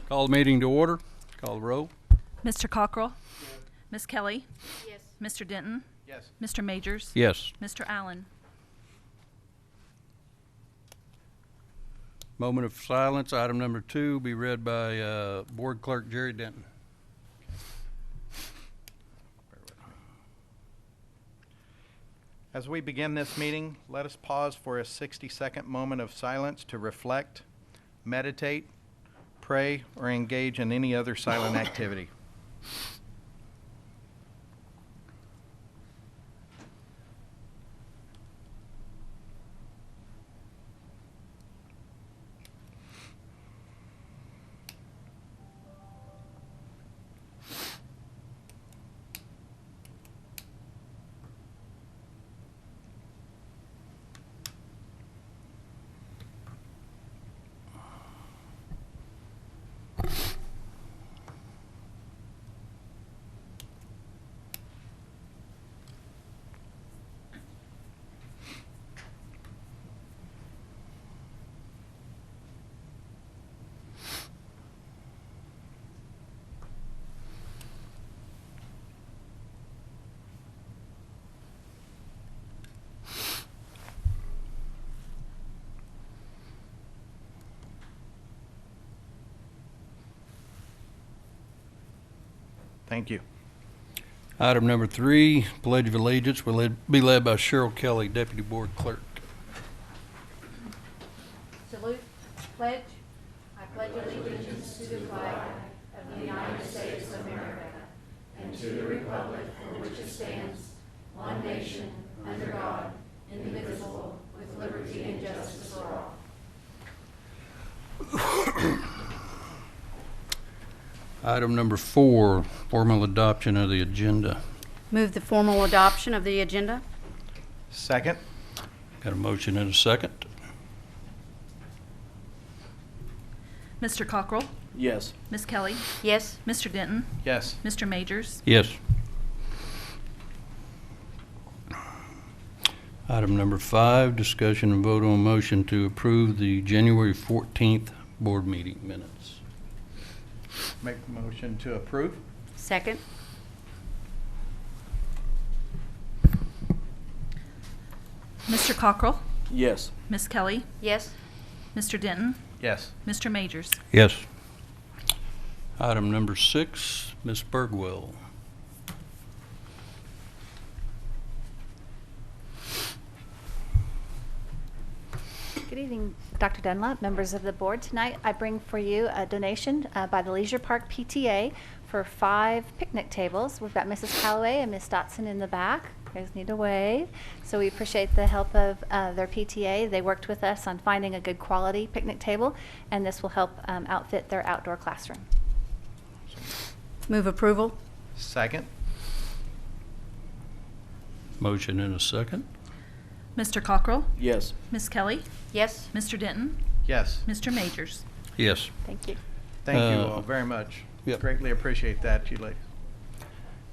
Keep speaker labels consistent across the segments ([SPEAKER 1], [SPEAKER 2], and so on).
[SPEAKER 1] Call the meeting to order. Call the roll.
[SPEAKER 2] Mr. Cockrell? Yes. Ms. Kelly?
[SPEAKER 3] Yes.
[SPEAKER 2] Mr. Denton?
[SPEAKER 4] Yes.
[SPEAKER 2] Mr. Majors?
[SPEAKER 1] Yes.
[SPEAKER 2] Mr. Allen?
[SPEAKER 1] Moment of silence. Item number 2 will be read by Board Clerk Jerry Denton.
[SPEAKER 4] As we begin this meeting, let us pause for a 60-second moment of silence to reflect, meditate, pray, or engage in any other silent activity. Thank you.
[SPEAKER 1] Item number 3, Pledge of Allegiance, will be led by Cheryl Kelly, Deputy Board Clerk.
[SPEAKER 3] Salute. Pledge. I pledge allegiance to the flag of the United States of America and to the republic for which it stands, one nation, under God, indivisible, with liberty and justice for all.
[SPEAKER 1] Item number 4, formal adoption of the agenda.
[SPEAKER 5] Move the formal adoption of the agenda.
[SPEAKER 4] Second.
[SPEAKER 1] Got a motion and a second.
[SPEAKER 2] Mr. Cockrell?
[SPEAKER 4] Yes.
[SPEAKER 2] Ms. Kelly?
[SPEAKER 5] Yes.
[SPEAKER 2] Mr. Denton?
[SPEAKER 4] Yes.
[SPEAKER 2] Mr. Majors?
[SPEAKER 1] Yes. Item number 5, discussion and vote on motion to approve the January 14th board meeting minutes.
[SPEAKER 4] Make a motion to approve.
[SPEAKER 5] Second.
[SPEAKER 2] Mr. Cockrell?
[SPEAKER 4] Yes.
[SPEAKER 2] Ms. Kelly?
[SPEAKER 5] Yes.
[SPEAKER 2] Mr. Denton?
[SPEAKER 4] Yes.
[SPEAKER 2] Mr. Majors?
[SPEAKER 1] Yes. Item number 6, Ms. Bergwell.
[SPEAKER 6] Good evening, Dr. Dunlap, members of the board. Tonight I bring for you a donation by the Leisure Park PTA for 5 picnic tables. We've got Mrs. Calloway and Miss Dotson in the back. You guys need to wave. So we appreciate the help of their PTA. They worked with us on finding a good quality picnic table, and this will help outfit their outdoor classroom.
[SPEAKER 5] Move approval.
[SPEAKER 4] Second.
[SPEAKER 1] Motion and a second.
[SPEAKER 2] Mr. Cockrell?
[SPEAKER 4] Yes.
[SPEAKER 2] Ms. Kelly?
[SPEAKER 5] Yes.
[SPEAKER 2] Mr. Denton?
[SPEAKER 4] Yes.
[SPEAKER 2] Mr. Majors?
[SPEAKER 1] Yes.
[SPEAKER 6] Thank you.
[SPEAKER 4] Thank you all very much.
[SPEAKER 1] Yep.
[SPEAKER 4] Greatly appreciate that, you ladies.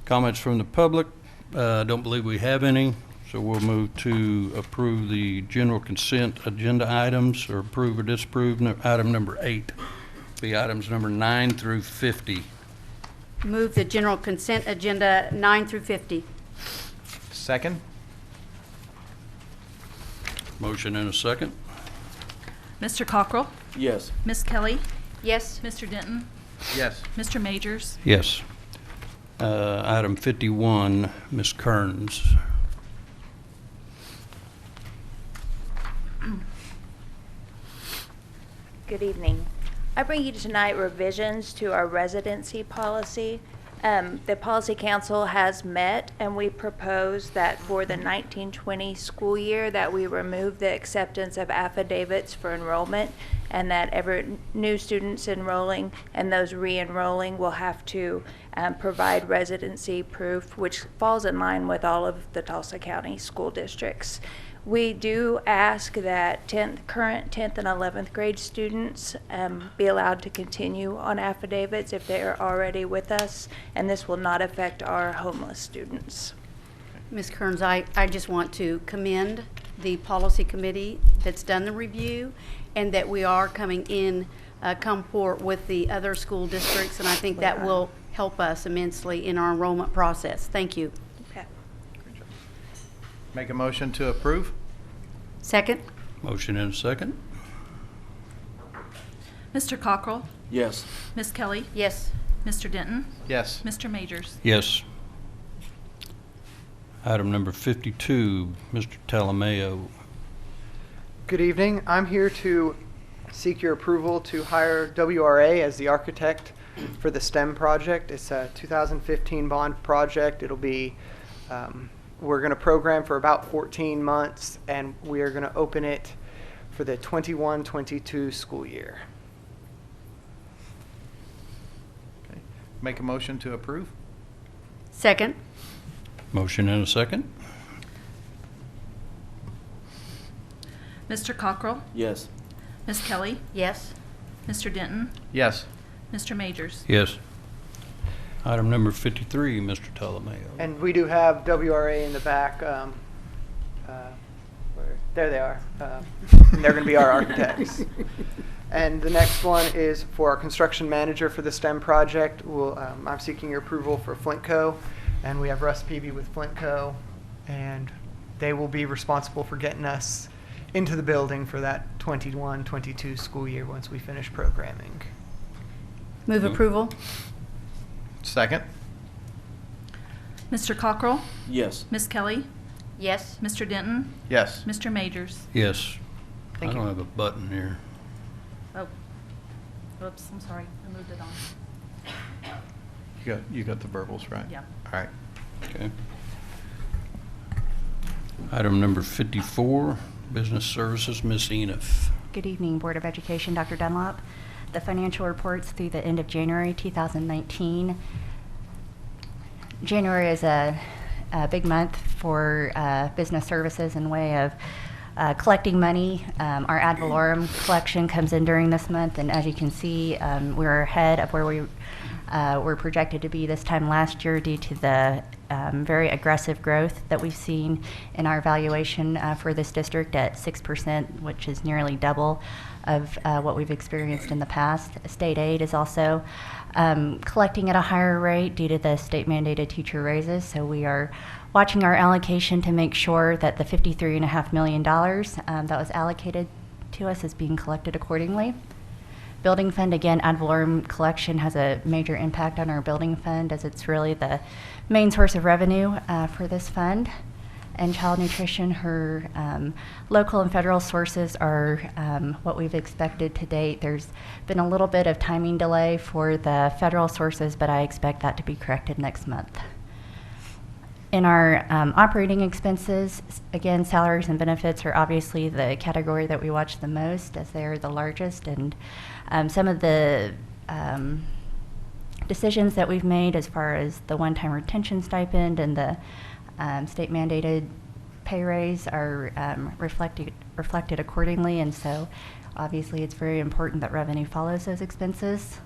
[SPEAKER 1] Comments from the public? Don't believe we have any, so we'll move to approve the general consent agenda items, or approve or disapprove. Item number 8 be items number 9 through 50.
[SPEAKER 5] Move the general consent agenda 9 through 50.
[SPEAKER 4] Second.
[SPEAKER 1] Motion and a second.
[SPEAKER 2] Mr. Cockrell?
[SPEAKER 4] Yes.
[SPEAKER 2] Ms. Kelly?
[SPEAKER 5] Yes.
[SPEAKER 2] Mr. Denton?
[SPEAKER 4] Yes.
[SPEAKER 2] Mr. Majors?
[SPEAKER 1] Yes. Item 51, Ms. Kearns.
[SPEAKER 7] Good evening. I bring you tonight revisions to our residency policy. The Policy Council has met, and we propose that for the 1920 school year that we remove the acceptance of affidavits for enrollment, and that every new students enrolling and those re-enrolling will have to provide residency proof, which falls in line with all of the Tulsa County school districts. We do ask that current 10th and 11th grade students be allowed to continue on affidavits if they are already with us, and this will not affect our homeless students.
[SPEAKER 5] Ms. Kearns, I just want to commend the policy committee that's done the review, and that we are coming in come forward with the other school districts, and I think that will help us immensely in our enrollment process. Thank you.
[SPEAKER 6] Okay.
[SPEAKER 4] Make a motion to approve?
[SPEAKER 5] Second?
[SPEAKER 1] Motion and a second.
[SPEAKER 2] Mr. Cockrell?
[SPEAKER 8] Yes.
[SPEAKER 2] Ms. Kelly?
[SPEAKER 5] Yes.
[SPEAKER 2] Mr. Denton?
[SPEAKER 4] Yes.
[SPEAKER 2] Mr. Majors?
[SPEAKER 1] Yes. Item number 52, Mr. Talameo.
[SPEAKER 9] Good evening. I'm here to seek your approval to hire WRA as the architect for the STEM project. It's a 2015 bond project. It'll be, we're going to program for about 14 months, and we are going to open it for the 21-22 school year.
[SPEAKER 4] Okay. Make a motion to approve?
[SPEAKER 5] Second?
[SPEAKER 1] Motion and a second.
[SPEAKER 2] Mr. Cockrell?
[SPEAKER 8] Yes.
[SPEAKER 2] Ms. Kelly?
[SPEAKER 5] Yes.
[SPEAKER 2] Mr. Denton?
[SPEAKER 4] Yes.
[SPEAKER 2] Mr. Majors?
[SPEAKER 1] Yes. Item number 53, Mr. Talameo.
[SPEAKER 9] And we do have WRA in the back. There they are. They're going to be our architects. And the next one is for our construction manager for the STEM project. I'm seeking your approval for Flintco, and we have Russ Peavy with Flintco, and they will be responsible for getting us into the building for that 21-22 school year once we finish programming.
[SPEAKER 5] Move approval?
[SPEAKER 4] Second?
[SPEAKER 2] Mr. Cockrell?
[SPEAKER 8] Yes.
[SPEAKER 2] Ms. Kelly?
[SPEAKER 5] Yes.
[SPEAKER 2] Mr. Denton?
[SPEAKER 4] Yes.
[SPEAKER 2] Mr. Majors?
[SPEAKER 1] Yes.
[SPEAKER 5] Thank
[SPEAKER 1] I
[SPEAKER 5] you.
[SPEAKER 1] don't have a button here.
[SPEAKER 2] Oh, oops, I'm sorry. I moved it on.
[SPEAKER 4] You got the verbals, right?
[SPEAKER 2] Yeah.
[SPEAKER 4] All right.
[SPEAKER 1] Okay. Item number 54, Business Services, Ms. Enoff.
[SPEAKER 10] Good evening, Board of Education, Dr. Dunlop. The financial reports through the end of January 2019. January is a big month for business services in way of collecting money. Our ad valorem collection comes in during this month, and as you can see, we're ahead of where we were projected to be this time last year due to the very aggressive growth that we've seen in our valuation for this district at 6%, which is nearly double of what we've experienced in the past. State aid is also collecting at a higher rate due to the state mandated teacher raises, so we are watching our allocation to make sure that the $53.5 million that was allocated to us is being collected accordingly. Building fund, again, ad valorem collection has a major impact on our building fund as it's really the main source of revenue for this fund. And child nutrition, her local and federal sources are what we've expected to date. There's been a little bit of timing delay for the federal sources, but I expect that to be corrected next month. In our operating expenses, again, salaries and benefits are obviously the category that we watch the most as they are the largest, and some of the decisions that we've made as far as the one-time retention stipend and the state mandated pay raise are reflected accordingly, and so obviously it's very important that revenue follows those expenses.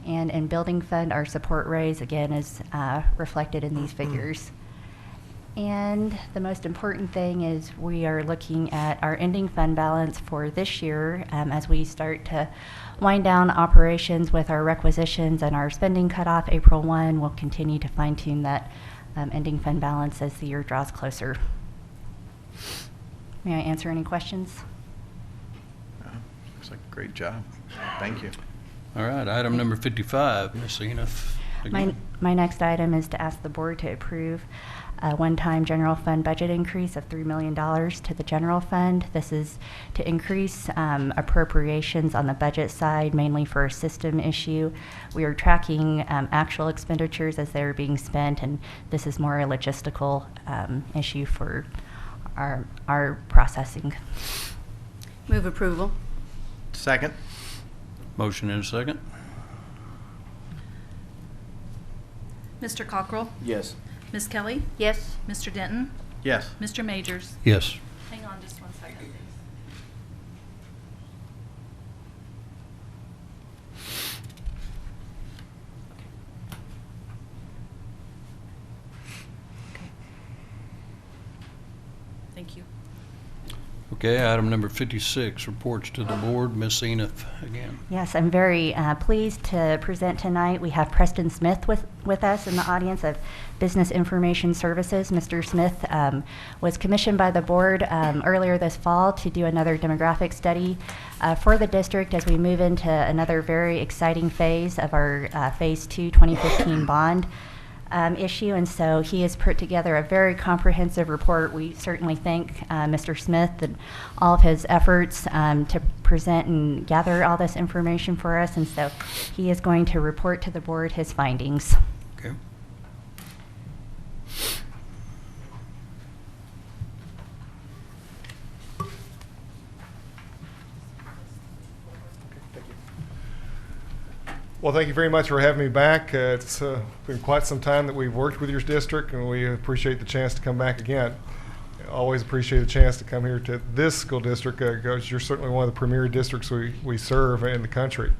[SPEAKER 10] And in building fund, our support raise again is reflected in these figures. And the most important thing is we are looking at our ending fund balance for this year as we start to wind down operations with our requisitions and our spending cutoff April 1. We'll continue to fine tune that ending fund balance as the year draws closer. May I answer any questions?
[SPEAKER 4] Looks like a great job. Thank you.
[SPEAKER 1] All right, item number 55, Ms. Enoff.
[SPEAKER 10] My next item is to ask the board to approve a one-time general fund budget increase of $3 million to the general fund. This is to increase appropriations on the budget side, mainly for a system issue. We are tracking actual expenditures as they're being spent, and this is more a logistical issue for our processing.
[SPEAKER 5] Move approval?
[SPEAKER 4] Second?
[SPEAKER 1] Motion and a second.
[SPEAKER 2] Mr. Cockrell?
[SPEAKER 8] Yes.
[SPEAKER 2] Ms. Kelly?
[SPEAKER 5] Yes.
[SPEAKER 2] Mr. Denton?
[SPEAKER 4] Yes.
[SPEAKER 2] Mr. Majors?
[SPEAKER 1] Yes.
[SPEAKER 2] Hang on just one second, please. Thank you.
[SPEAKER 1] Okay, item number 56, reports to the board. Ms. Enith again.
[SPEAKER 10] Yes, I'm very pleased to present tonight. We have Preston Smith with us in the audience of Business Information Services. Mr. Smith was commissioned by the board earlier this fall to do another demographic study for the district as we move into another very exciting phase of our Phase 2 2015 bond issue, and so he has put together a very comprehensive report. We certainly thank Mr. Smith and all of his efforts to present and gather all this information for us, and so he is going to report to the board his findings.
[SPEAKER 1] Okay.
[SPEAKER 8] Well, thank you very much for having me back. It's been quite some time that we've worked with your district, and we appreciate the chance to come back again. Always appreciate the chance to come here to this school district because you're certainly one of the premier districts we serve in the country.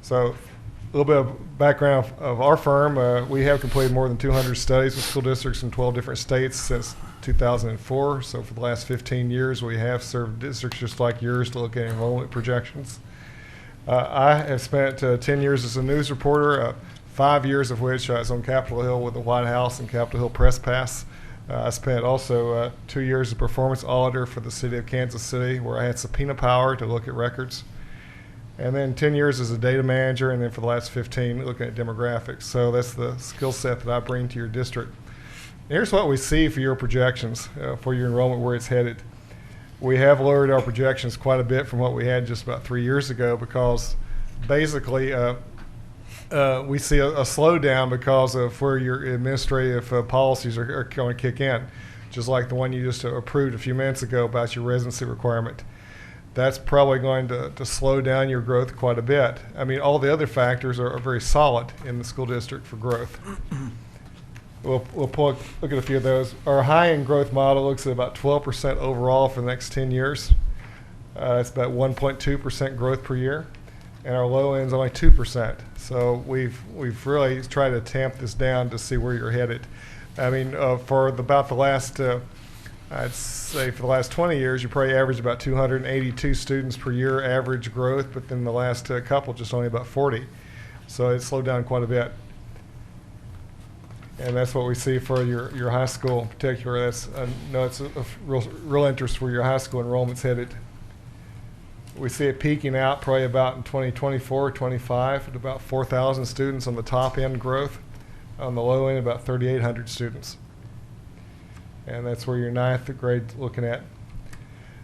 [SPEAKER 8] So a little bit of background of our firm. We have completed more than 200 studies with school districts in 12 different states since 2004. So for the last 15 years, we have served districts just like yours to look at enrollment projections. I have spent 10 years as a news reporter, 5 years of which I was on Capitol Hill with the White House and Capitol Hill Press Pass. I spent also 2 years as a performance auditor for the city of Kansas City, where I had subpoena power to look at records. And then 10 years as a data manager, and then for the last 15 looking at demographics. So that's the skill set that I bring to your district. And here's what we see for your projections for your enrollment, where it's headed. We have lowered our projections quite a bit from what we had just about 3 years ago because basically we see a slowdown because of where your administrative policies are going to kick in, just like the one you just approved a few minutes ago about your residency requirement. That's probably going to slow down your growth quite a bit. I mean, all the other factors are very solid in the school district for growth. We'll look at a few of those. Our high-end growth model looks at about 12% overall for the next 10 years. It's about 1.2% growth per year. And our low end is only 2%. So we've really tried to tamp this down to see where you're headed. I mean, for about the last, I'd say for the last 20 years, you probably averaged about 282 students per year average growth, but then the last couple just only about 40. So it slowed down quite a bit. And that's what we see for your high school in particular. That's I know it's of real interest where your high school enrollment's headed. We see it peaking out probably about in 2024, 25 at about 4,000 students on the top end growth. On the low end, about 3,800 students. And that's where your ninth grade looking at.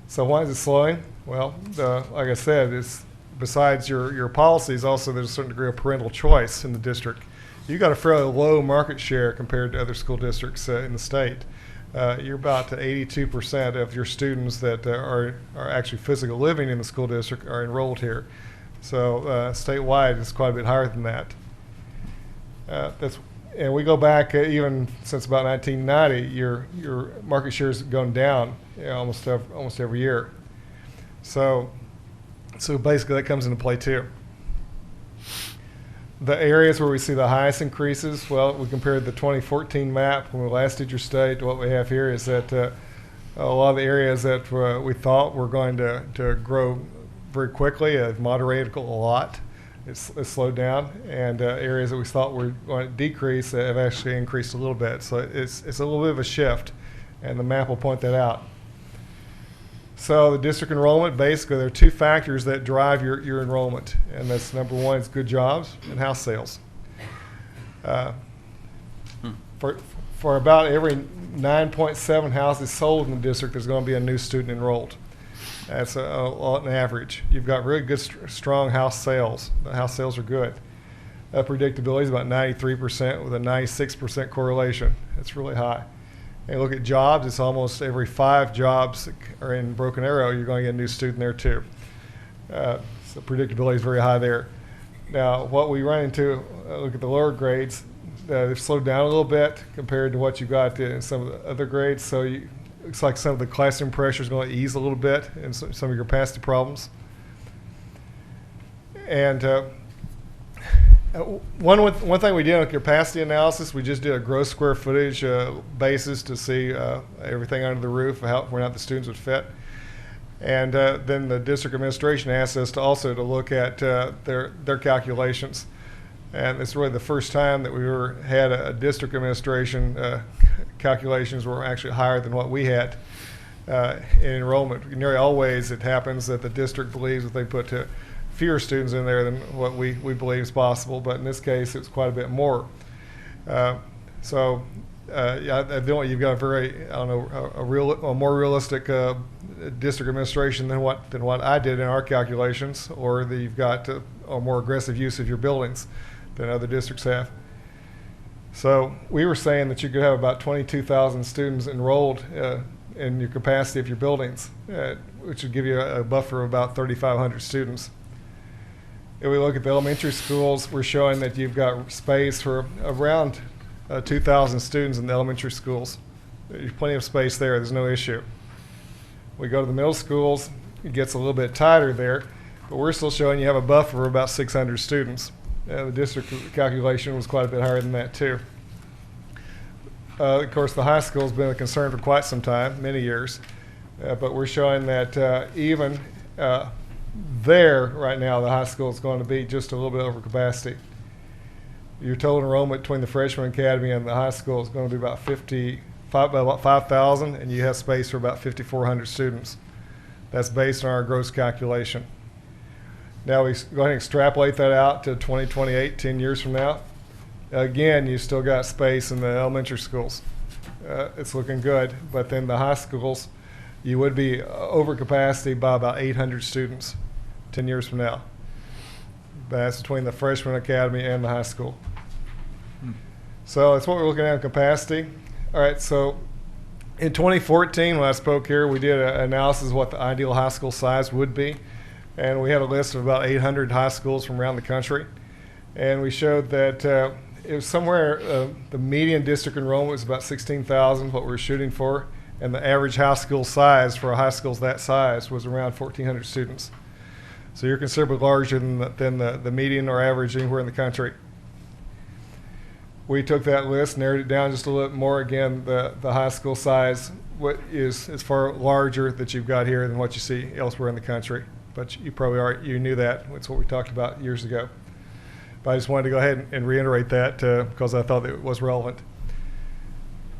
[SPEAKER 8] So why is it slowing? Well, like I said, it's besides your policies, also there's a certain degree of parental choice in the district. You got a fairly low market share compared to other school districts in the state. You're about to 82% of your students that are actually physically living in the school district are enrolled here. So statewide, it's quite a bit higher than that. And we go back even since about 1990. Your market share has gone down almost every year. So basically, that comes into play too. The areas where we see the highest increases, well, we compared the 2014 map when we last did your study to what we have here is that a lot of the areas that we thought were going to grow very quickly have moderated a lot. It's slowed down, and areas that we thought were going to decrease have actually increased a little bit. So it's a little bit of a shift, and the map will point that out. So the district enrollment, basically, there are two factors that drive your enrollment, and that's number one is good jobs and house sales. For about every 9.7 houses sold in the district, there's going to be a new student enrolled. That's an average. You've got really good, strong house sales. The house sales are good. Predictability is about 93% with a 96% correlation. That's really high. And look at jobs, it's almost every 5 jobs that are in Broken Arrow, you're going to get a new student there too. So predictability is very high there. Now, what we run into, look at the lower grades, they've slowed down a little bit compared to what you got in some of the other grades. So looks like some of the classroom pressure is going to ease a little bit in some of your capacity problems. And One thing we did on capacity analysis, we just did a gross square footage basis to see everything under the roof, where or not the students would fit. And then the district administration asked us to also to look at their calculations. And it's really the first time that we ever had a district administration calculations were actually higher than what we had in enrollment. Nearly always it happens that the district believes that they put fewer students in there than what we believe is possible, but in this case it's quite a bit more. Yeah, you've got a very, I don't know, a more realistic district administration than what I did in our calculations, or that you've got a more aggressive use of your buildings than other districts have. So we were saying that you could have about 22,000 students enrolled in your capacity of your buildings, which would give you a buffer of about 3,500 students. If we look at the elementary schools, we're showing that you've got space for around 2,000 students in the elementary schools. There's plenty of space there. There's no issue. We go to the middle schools, it gets a little bit tighter there, but we're still showing you have a buffer of about 600 students. The district calculation was quite a bit higher than that too. Of course, the high school has been a concern for quite some time, many years, but we're showing that even there right now, the high school is going to be just a little bit over capacity. Your total enrollment between the freshman academy and the high school is going to be about 5,000, and you have space for about 5,400 students. That's based on our gross calculation. Now we go ahead and extrapolate that out to 2028, 10 years from now. Again, you still got space in the elementary schools. It's looking good, but then the high schools, you would be over capacity by about 800 students 10 years from now. That's between the freshman academy and the high school. So that's what we're looking at in capacity. All right, so in 2014, when I spoke here, we did an analysis of what the ideal high school size would be. And we had a list of about 800 high schools from around the country. And we showed that it was somewhere, the median district enrollment was about 16,000, what we were shooting for. And the average high school size for a high school that size was around 1,400 students. So you're considerably larger than the median or average anywhere in the country. We took that list, narrowed it down just a little bit more. Again, the high school size is far larger that you've got here than what you see elsewhere in the country. But you knew that. That's what we talked about years ago. But I just wanted to go ahead and reiterate that because I thought that it was relevant.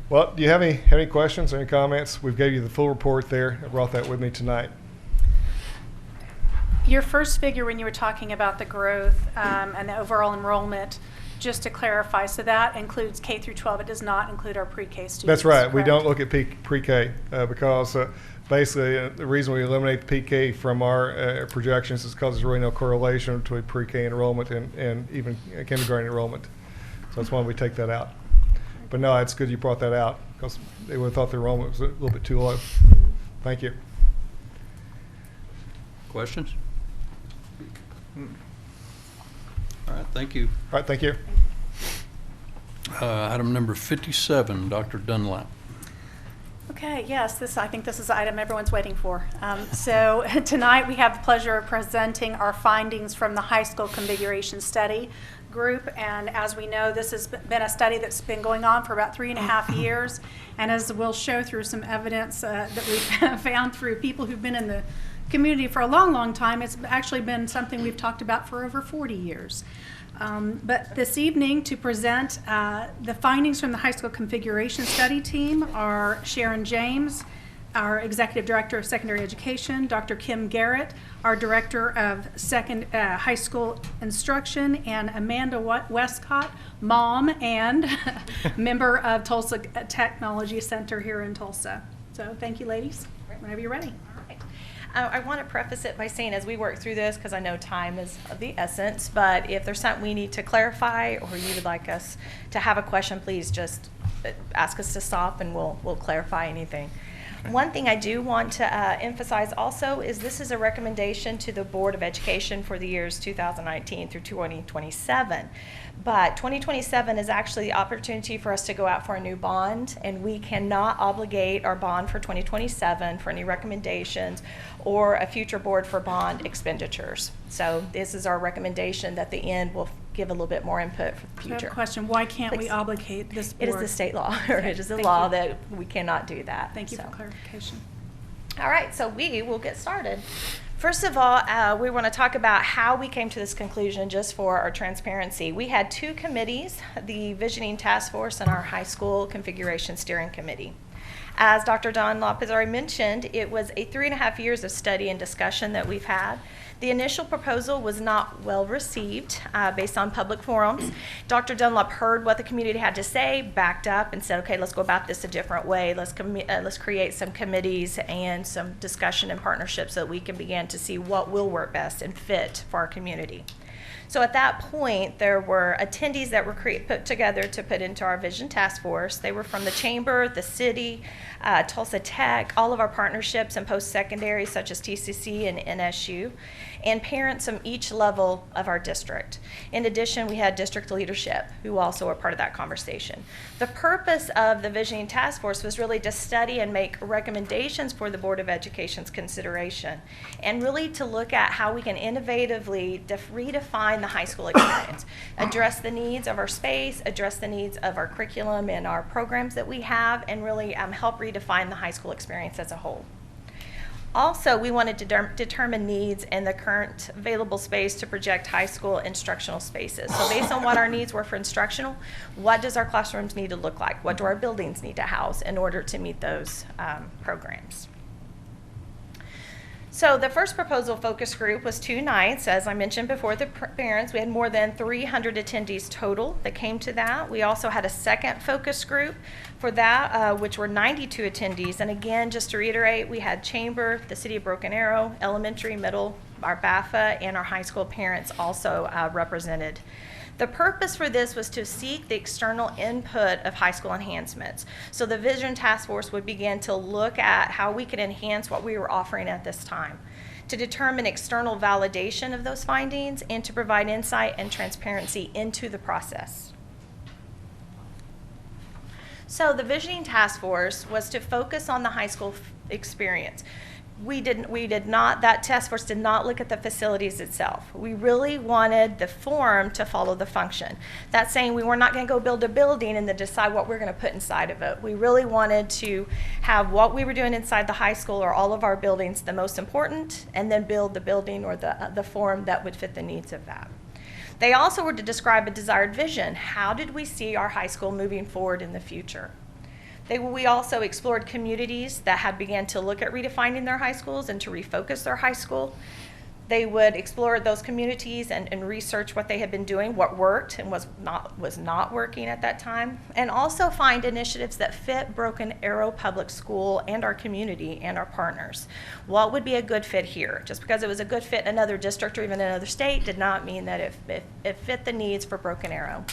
[SPEAKER 8] Well, do you have any questions or any comments? We've gave you the full report there. I brought that with me tonight.
[SPEAKER 2] Your first figure when you were talking about the growth and the overall enrollment, just to clarify, so that includes K through 12. It does not include our pre-K students.
[SPEAKER 8] That's right.
[SPEAKER 2] Correct?
[SPEAKER 8] We don't look at pre-K because basically the reason we eliminate the PK from our projections is because there's really no correlation between pre-K enrollment and even kindergarten enrollment. So that's why we take that out. But no, it's good you brought that out because they would have thought the enrollment was a little bit too low. Thank you.
[SPEAKER 1] Questions? All right, thank you.
[SPEAKER 8] All right, thank you.
[SPEAKER 1] Item number 57, Dr. Dunlap.
[SPEAKER 2] Okay, yes, I think this is the item everyone's waiting for. So tonight we have the pleasure of presenting our findings from the high school configuration study group. And as we know, this has been a study that's been going on for about 3.5 years. And as we'll show through some evidence that we've found through people who've been in the community for a long, long time, it's actually been something we've talked about for over 40 years. But this evening to present the findings from the high school configuration study team are Sharon James, our Executive Director of Secondary Education, Dr. Kim Garrett, our Director of High School Instruction, and Amanda Westcott, mom and member of Tulsa Technology Center here in Tulsa. So thank you, ladies. Whenever you're ready.
[SPEAKER 11] I want to preface it by saying as we work through this, because I know time is of the essence, but if there's something we need to clarify or you would like us to have a question, please just ask us to stop and we'll clarify anything. One thing I do want to emphasize also is this is a recommendation to the Board of Education for the years 2019 through 2027. But 2027 is actually the opportunity for us to go out for a new bond, and we cannot obligate our bond for 2027 for any recommendations or a future board for bond expenditures. So this is our recommendation that the end will give a little bit more input for the
[SPEAKER 2] I have
[SPEAKER 11] future.
[SPEAKER 2] a question. Why can't we
[SPEAKER 11] Please.
[SPEAKER 2] obligate this
[SPEAKER 11] It
[SPEAKER 2] board?
[SPEAKER 11] is the state law, or it is a
[SPEAKER 2] Thank
[SPEAKER 11] law
[SPEAKER 2] you.
[SPEAKER 11] that we cannot do that.
[SPEAKER 2] Thank you
[SPEAKER 11] so.
[SPEAKER 2] for clarification.
[SPEAKER 11] All right, so we will get started. First of all, we want to talk about how we came to this conclusion just for our transparency. We had two committees, the Visioning Task Force and our High School Configuration Steering Committee. As Dr. Dunlop has already mentioned, it was a 3.5 years of study and discussion that we've had. The initial proposal was not well received based on public forums. Dr. Dunlop heard what the community had to say, backed up, and said, okay, let's go about this a different way. Let's create some committees and some discussion and partnerships so that we can begin to see what will work best and fit for our community. So at that point, there were attendees that were put together to put into our Vision Task Force. They were from the Chamber, the city, Tulsa Tech, all of our partnerships and post-secondary such as TCC and NSU, and parents from each level of our district. In addition, we had district leadership who also were part of that conversation. The purpose of the Visioning Task Force was really to study and make recommendations for the Board of Education's consideration, and really to look at how we can innovatively redefine the high school experience, address the needs of our space, address the needs of our curriculum and our programs that we have, and really help redefine the high school experience as a whole. Also, we wanted to determine needs in the current available space to project high school instructional spaces. So based on what our needs were for instructional, what does our classrooms need to look like? What do our buildings need to house in order to meet those programs? So the first proposal focus group was 2 nights. As I mentioned before, the parents, we had more than 300 attendees total that came to that. We also had a second focus group for that, which were 92 attendees. And again, just to reiterate, we had Chamber, the City of Broken Arrow, elementary, middle, our BAFA, and our high school parents also represented. The purpose for this was to seek the external input of high school enhancements. So the Vision Task Force would begin to look at how we could enhance what we were offering at this time, to determine external validation of those findings, and to provide insight and transparency into the process. So the Visioning Task Force was to focus on the high school experience. That task force did not look at the facilities itself. We really wanted the form to follow the function. That's saying we were not going to go build a building and then decide what we're going to put inside of it. We really wanted to have what we were doing inside the high school or all of our buildings the most important, and then build the building or the form that would fit the needs of that. They also were to describe a desired vision. How did we see our high school moving forward in the future? We also explored communities that had began to look at redefining their high schools and to refocus their high school. They would explore those communities and research what they had been doing, what worked and was not working at that time, and also find initiatives that fit Broken Arrow Public School and our community and our partners. What would be a good fit here? Just because it was a good fit in another district or even another state did not mean that it fit the needs for Broken Arrow.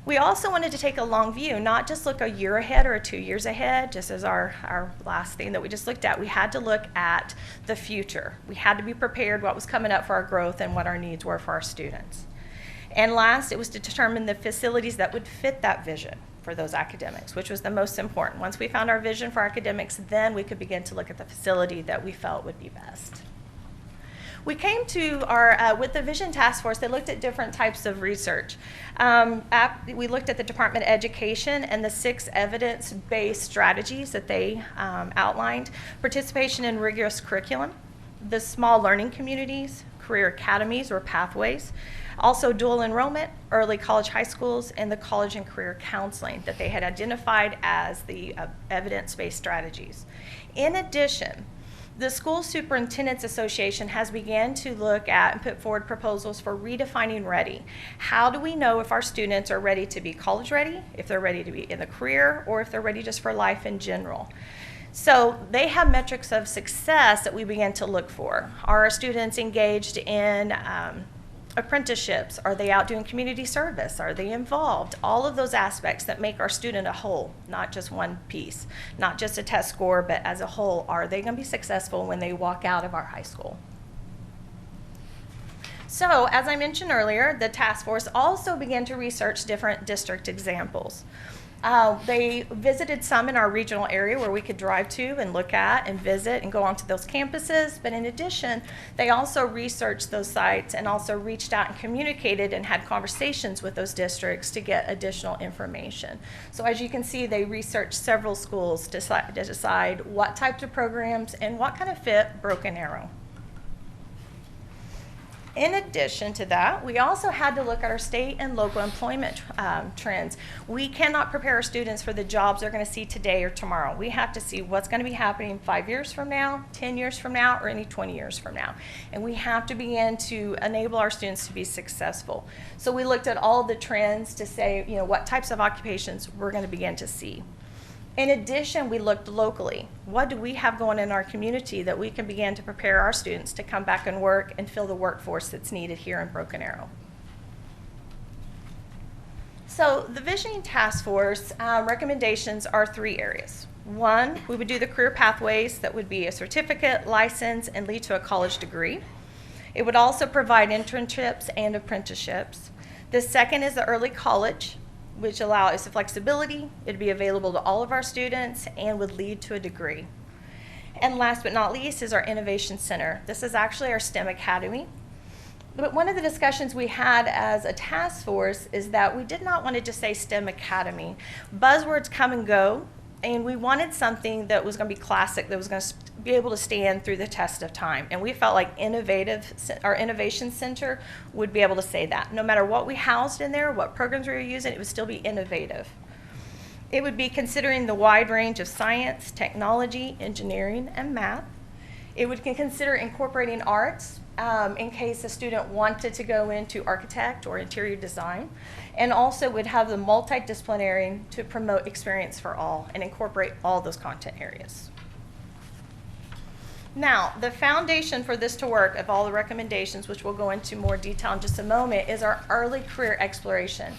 [SPEAKER 11] We also wanted to take a long view, not just look a year ahead or 2 years ahead, just as our last thing that we just looked at. We had to look at the future. We had to be prepared what was coming up for our growth and what our needs were for our students. And last, it was to determine the facilities that would fit that vision for those academics, which was the most important. Once we found our vision for academics, then we could begin to look at the facility that we felt would be best. We came to with the Vision Task Force, they looked at different types of research. We looked at the Department of Education and the 6 evidence-based strategies that they outlined: participation in rigorous curriculum, the small learning communities, career academies or pathways, also dual enrollment, early college high schools, and the college and career counseling that they had identified as the evidence-based strategies. In addition, the School Superintendents Association has begun to look at and put forward proposals for redefining ready. How do we know if our students are ready to be college ready, if they're ready to be in the career, or if they're ready just for life in general? So they have metrics of success that we began to look for. Are our students engaged in apprenticeships? Are they out doing community service? Are they involved? All of those aspects that make our student a whole, not just one piece, not just a test score, but as a whole. Are they going to be successful when they walk out of our high school? So, as I mentioned earlier, the task force also began to research different district examples. They visited some in our regional area where we could drive to and look at and visit and go onto those campuses. But in addition, they also researched those sites and also reached out and communicated and had conversations with those districts to get additional information. So as you can see, they researched several schools to decide what types of programs and what kind of fit Broken Arrow. In addition to that, we also had to look at our state and local employment trends. We cannot prepare our students for the jobs they're going to see today or tomorrow. We have to see what's going to be happening 5 years from now, 10 years from now, or any 20 years from now. And we have to begin to enable our students to be successful. So we looked at all the trends to say, you know, what types of occupations we're going to begin to see. In addition, we looked locally. What do we have going in our community that we can begin to prepare our students to come back and work and fill the workforce that's needed here in Broken Arrow? So the Visioning Task Force recommendations are 3 areas. 1, we would do the career pathways that would be a certificate, license, and lead to a college degree. It would also provide internships and apprenticeships. The second is the early college, which allows the flexibility. It'd be available to all of our students and would lead to a degree. And last but not least is our Innovation Center. This is actually our STEM Academy. But one of the discussions we had as a task force is that we did not want to just say STEM Academy. Buzzwords come and go, and we wanted something that was going to be classic, that was going to be able to stand through the test of time. And we felt like our Innovation Center would be able to say that. No matter what we housed in there, what programs we were using, it would still be innovative. It would be considering the wide range of science, technology, engineering, and math. It would consider incorporating arts in case a student wanted to go into architect or interior design, and also would have the multidisciplinary to promote experience for all and incorporate all those content areas. Now, the foundation for this to work, of all the recommendations, which we'll go into more detail in just a moment, is our early career exploration.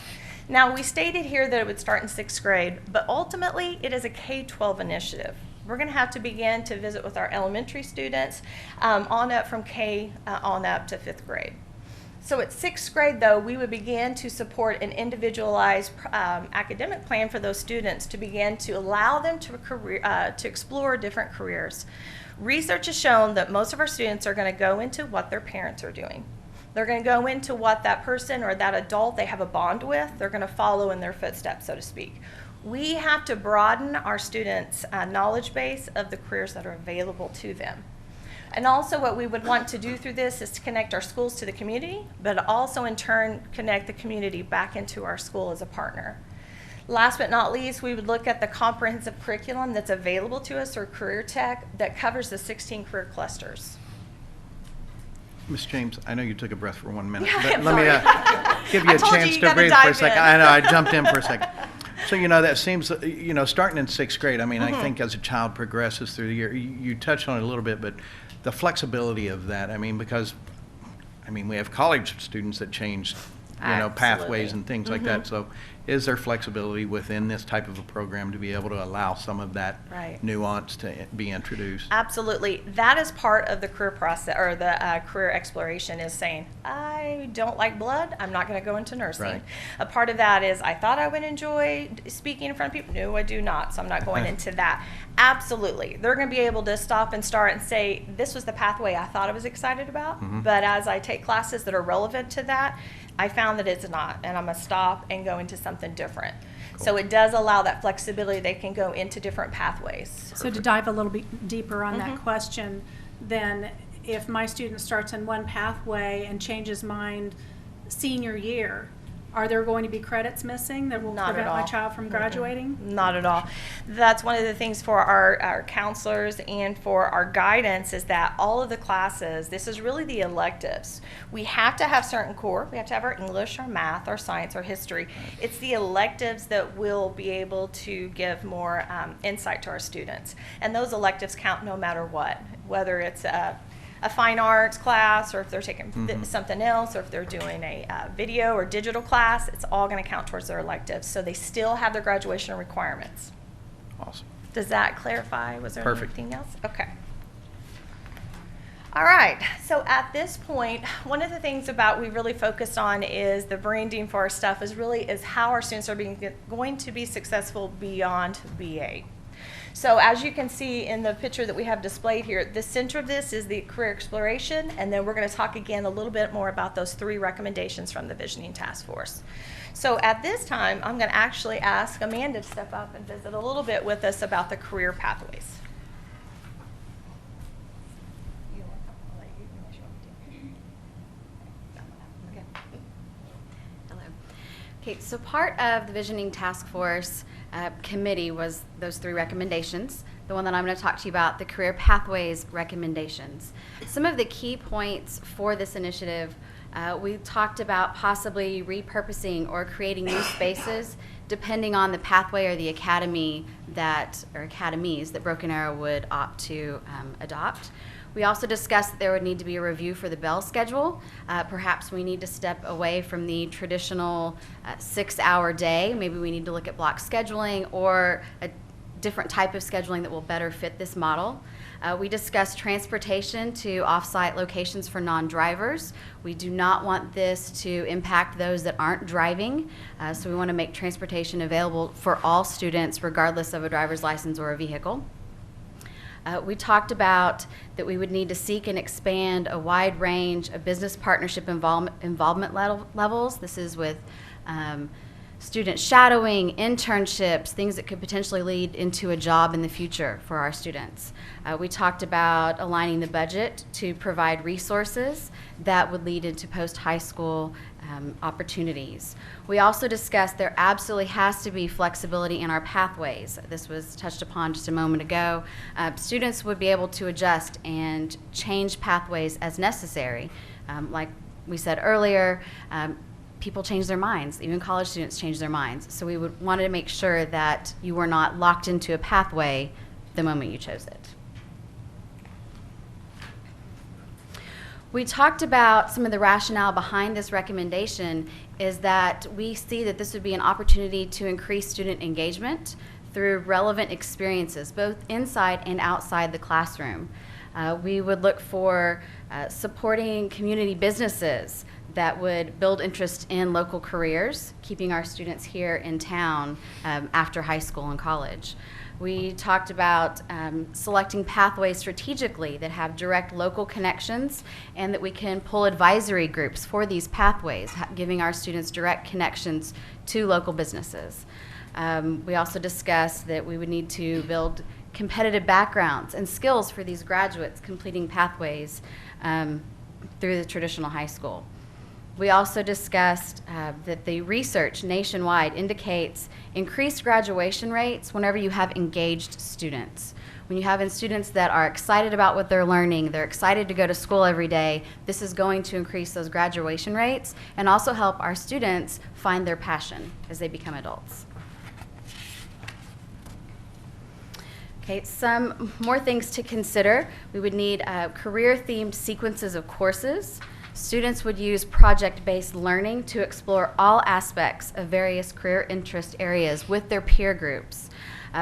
[SPEAKER 11] Now, we stated here that it would start in 6th grade, but ultimately it is a K-12 initiative. We're going to have to begin to visit with our elementary students on up from K on up to 5th grade. So at 6th grade, though, we would begin to support an individualized academic plan for those students to begin to allow them to explore different careers. Research has shown that most of our students are going to go into what their parents are doing. They're going to go into what that person or that adult they have a bond with, they're going to follow in their footsteps, so to speak. We have to broaden our students' knowledge base of the careers that are available to them. And also what we would want to do through this is to connect our schools to the community, but also in turn connect the community back into our school as a partner. Last but not least, we would look at the comprehensive curriculum that's available to us, or Career Tech, that covers the 16 career clusters.
[SPEAKER 4] Ms. James, I know you took a breath for 1 minute,
[SPEAKER 11] Yeah,
[SPEAKER 4] but let me give you
[SPEAKER 11] I
[SPEAKER 4] a
[SPEAKER 11] told you
[SPEAKER 4] chance
[SPEAKER 11] you
[SPEAKER 4] to
[SPEAKER 11] gotta
[SPEAKER 4] breathe for a
[SPEAKER 11] dive
[SPEAKER 4] second.
[SPEAKER 11] in.
[SPEAKER 4] I know, I jumped in for a second. So, you know, that seems, you know, starting in 6th grade, I mean, I think as a child progresses through the year, you touched on it a little bit, but the flexibility of that, I mean, because, I mean, we have college students that change, you know, pathways
[SPEAKER 11] Absolutely.
[SPEAKER 4] and things like that. So is there flexibility within this type of a program to be able to allow some of that
[SPEAKER 11] Right.
[SPEAKER 4] nuance to be introduced?
[SPEAKER 11] Absolutely. That is part of the career process, or the career exploration, is saying, I don't like blood, I'm not going to go into nursing.
[SPEAKER 4] Right.
[SPEAKER 11] A part of that is, I thought I would enjoy speaking in front of people. No, I do not, so I'm not going into that. Absolutely. They're going to be able to stop and start and say, this was the pathway I thought I was excited about, but as I take classes that are relevant to that, I found that it's not, and I'm going to stop and go into something different. So it does allow that flexibility. They can go into different pathways.
[SPEAKER 2] So to dive a little bit deeper on that question, then if my student starts in one pathway and changes mind senior year, are there going to be credits missing that will
[SPEAKER 11] Not at
[SPEAKER 2] prevent my
[SPEAKER 11] all.
[SPEAKER 2] child from graduating?
[SPEAKER 11] Not at all. That's one of the things for our counselors and for our guidance, is that all of the classes, this is really the electives. We have to have certain core. We have to have our English, our math, our science, our history. It's the electives that will be able to give more insight to our students. And those electives count no matter what, whether it's a fine arts class, or if they're taking something else, or if they're doing a video or digital class, it's all going to count towards their electives. So they still have their graduation requirements.
[SPEAKER 4] Awesome.
[SPEAKER 11] Does that clarify? Was there
[SPEAKER 4] Perfect.
[SPEAKER 11] anything else? Okay. All right, so at this point, one of the things about we really focused on is the branding for our stuff is how our students are going to be successful beyond BA. So as you can see in the picture that we have displayed here, the center of this is the career exploration, and then we're going to talk again a little bit more about those 3 recommendations from the Visioning Task Force. So at this time, I'm going to actually ask Amanda to step up and visit a little bit with us about the career pathways.
[SPEAKER 10] Okay, so part of the Visioning Task Force committee was those 3 recommendations. The one that I'm going to talk to you about, the career pathways recommendations. Some of the key points for this initiative, we talked about possibly repurposing or creating new spaces depending on the pathway or the academy or academies that Broken Arrow would opt to adopt. We also discussed that there would need to be a review for the bell schedule. Perhaps we need to step away from the traditional 6-hour day. Maybe we need to look at block scheduling or a different type of scheduling that will better fit this model. We discussed transportation to off-site locations for non-drivers. We do not want this to impact those that aren't driving, so we want to make transportation available for all students regardless of a driver's license or a vehicle. We talked about that we would need to seek and expand a wide range of business partnership involvement levels. This is with student shadowing, internships, things that could potentially lead into a job in the future for our students. We talked about aligning the budget to provide resources that would lead into post-high school opportunities. We also discussed there absolutely has to be flexibility in our pathways. This was touched upon just a moment ago. Students would be able to adjust and change pathways as necessary. Like we said earlier, people change their minds. Even college students change their minds. So we would want to make sure that you were not locked into a pathway the moment you chose it. We talked about some of the rationale behind this recommendation is that we see that this would be an opportunity to increase student engagement through relevant experiences, both inside and outside the classroom. We would look for supporting community businesses that would build interest in local careers, keeping our students here in town after high school and college. We talked about selecting pathways strategically that have direct local connections and that we can pull advisory groups for these pathways, giving our students direct connections to local businesses. We also discussed that we would need to build competitive backgrounds and skills for these graduates completing pathways through the traditional high school. We also discussed that the research nationwide indicates increased graduation rates whenever you have engaged students. When you have students that are excited about what they're learning, they're excited to go to school every day, this is going to increase those graduation rates and also help our students find their passion as they become adults. Okay, some more things to consider. We would need career-themed sequences of courses. Students would use project-based learning to explore all aspects of various career interest areas with their peer groups.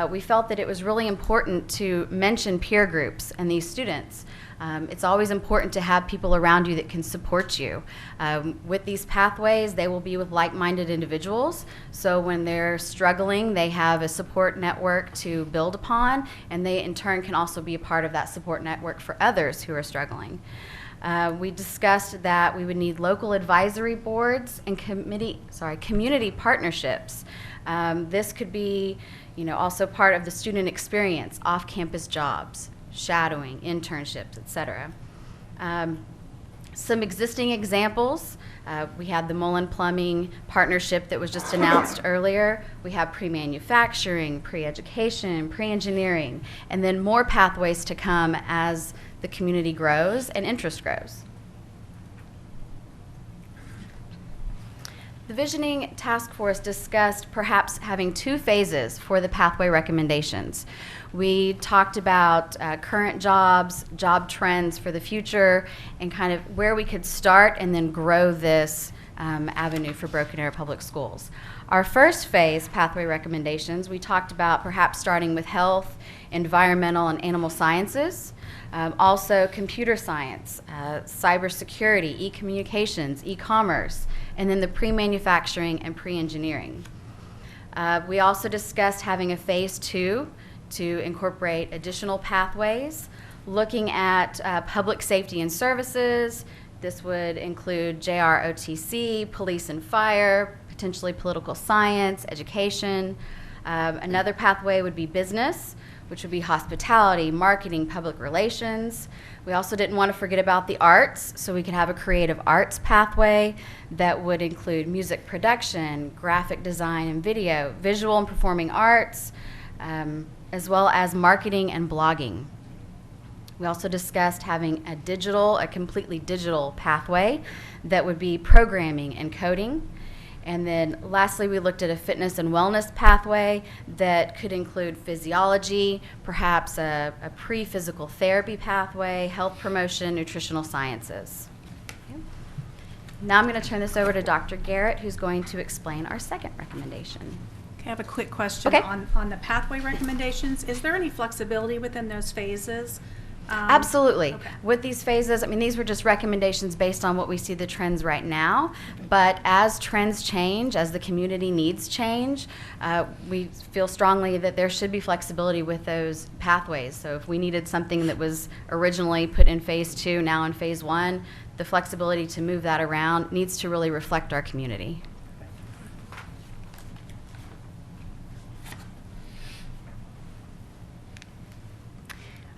[SPEAKER 10] We felt that it was really important to mention peer groups and these students. It's always important to have people around you that can support you. With these pathways, they will be with like-minded individuals, so when they're struggling, they have a support network to build upon, and they in turn can also be a part of that support network for others who are struggling. We discussed that we would need local advisory boards and community partnerships. This could be, also part of the student experience, off-campus jobs, shadowing, internships, etc. Some existing examples, we had the Mullen Plumbing partnership that was just announced earlier. We have pre-manufacturing, pre-education, pre-engineering, and then more pathways to come as the community grows and interest grows. The Visioning Task Force discussed perhaps having 2 phases for the pathway recommendations. We talked about current jobs, job trends for the future, and kind of where we could start and then grow this avenue for Broken Arrow Public Schools. Our first phase pathway recommendations, we talked about perhaps starting with health, environmental, and animal sciences. Also computer science, cybersecurity, e-communications, e-commerce, and then the pre-manufacturing and pre-engineering. We also discussed having a phase 2 to incorporate additional pathways, looking at public safety and services. This would include JROTC, police and fire, potentially political science, education. Another pathway would be business, which would be hospitality, marketing, public relations. We also didn't want to forget about the arts, so we could have a creative arts pathway that would include music production, graphic design and video, visual and performing arts, as well as marketing and blogging. We also discussed having a completely digital pathway that would be programming and coding. And then lastly, we looked at a fitness and wellness pathway that could include physiology, perhaps a pre-physical therapy pathway, health promotion, nutritional sciences. Okay. Now I'm going to turn this over to Dr. Garrett, who's going to explain our second recommendation.
[SPEAKER 2] Okay, I have a quick question
[SPEAKER 10] Okay.
[SPEAKER 2] on the pathway recommendations. Is there any flexibility within those phases?
[SPEAKER 10] Absolutely.
[SPEAKER 2] Okay.
[SPEAKER 10] With these phases, I mean, these were just recommendations based on what we see the trends right now. But as trends change, as the community needs change, we feel strongly that there should be flexibility with those pathways. So if we needed something that was originally put in phase 2, now in phase 1, the flexibility to move that around needs to really reflect our community.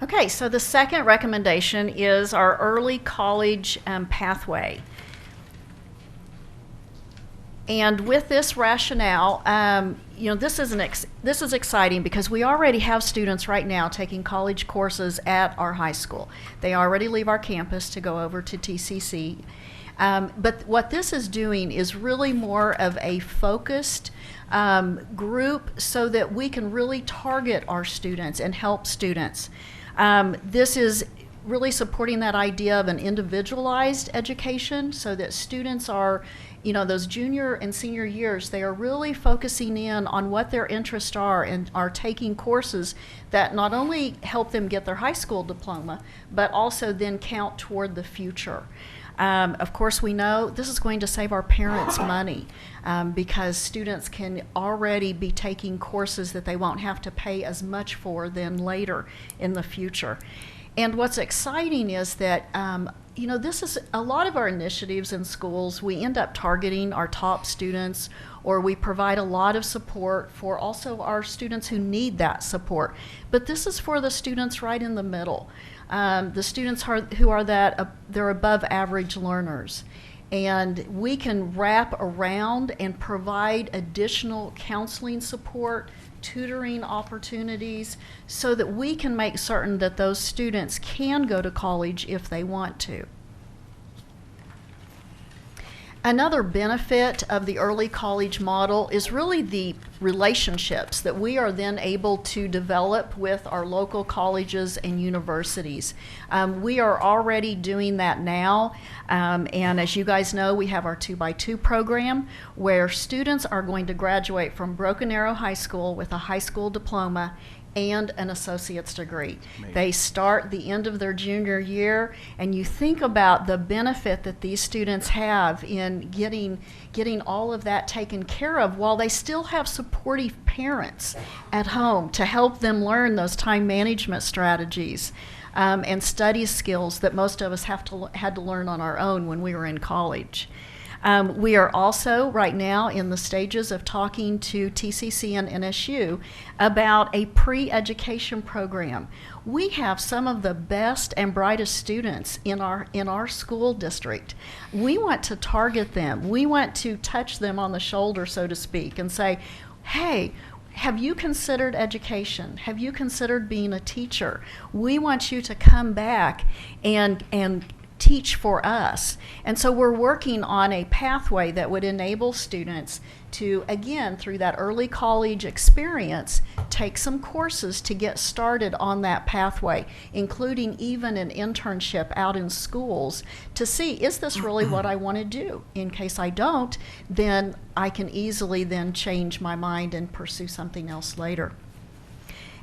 [SPEAKER 12] Okay, so the second recommendation is our early college pathway. And with this rationale, this is exciting because we already have students right now taking college courses at our high school. They already leave our campus to go over to TCC. But what this is doing is really more of a focused group so that we can really target our students and help students. This is really supporting that idea of an individualized education so that students are, those junior and senior years, they are really focusing in on what their interests are and are taking courses that not only help them get their high school diploma, but also then count toward the future. Of course, we know this is going to save our parents money because students can already be taking courses that they won't have to pay as much for then later in the future. And what's exciting is that, this is a lot of our initiatives in schools. We end up targeting our top students, or we provide a lot of support for also our students who need that support. But this is for the students right in the middle. The students they're above average learners. And we can wrap around and provide additional counseling support, tutoring opportunities, so that we can make certain that those students can go to college if they want to. Another benefit of the early college model is really the relationships that we are then able to develop with our local colleges and universities. We are already doing that now, and as you guys know, we have our 2x2 program where students are going to graduate from Broken Arrow High School with a high school diploma and an associate's degree.
[SPEAKER 4] Amazing.
[SPEAKER 12] They start the end of their junior year, and you think about the benefit that these students have in getting all of that taken care of while they still have supportive parents at home to help them learn those time management strategies and study skills that most of us had to learn on our own when we were in college. We are also right now in the stages of talking to TCC and NSU about a pre-education program. We have some of the best and brightest students in our school district. We want to target them. We want to touch them on the shoulder, so to speak, and say, hey, have you considered education? Have you considered being a teacher? We want you to come back and teach for us. And so we're working on a pathway that would enable students to, again, through that early college experience, take some courses to get started on that pathway, including even an internship out in schools to see, is this really what I want to do? In case I don't, then I can easily then change my mind and pursue something else later.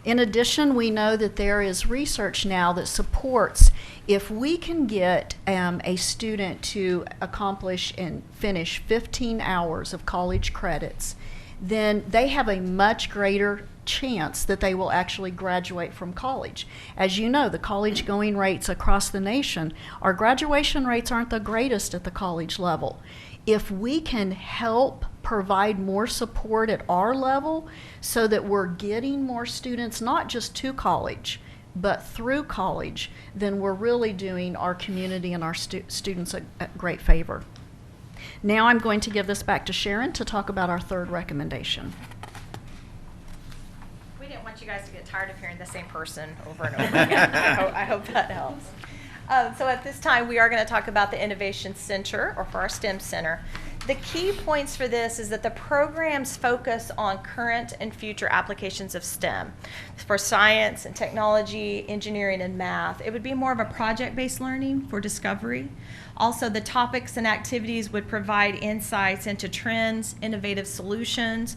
[SPEAKER 12] In addition, we know that there is research now that supports if we can get a student to accomplish and finish 15 hours of college credits, then they have a much greater chance that they will actually graduate from college. As you know, the college going rates across the nation, our graduation rates aren't the greatest at the college level. If we can help provide more support at our level so that we're getting more students not just to college but through college, then we're really doing our community and our students a great favor. Now I'm going to give this back to Sharon to talk about our third recommendation.
[SPEAKER 11] We didn't want you guys to get tired of hearing the same person over and over again. I hope that helps. So at this time, we are going to talk about the Innovation Center, or for our STEM Center. The key points for this is that the programs focus on current and future applications of STEM. For science and technology, engineering, and math, it would be more of a project-based learning for discovery. Also, the topics and activities would provide insights into trends, innovative solutions,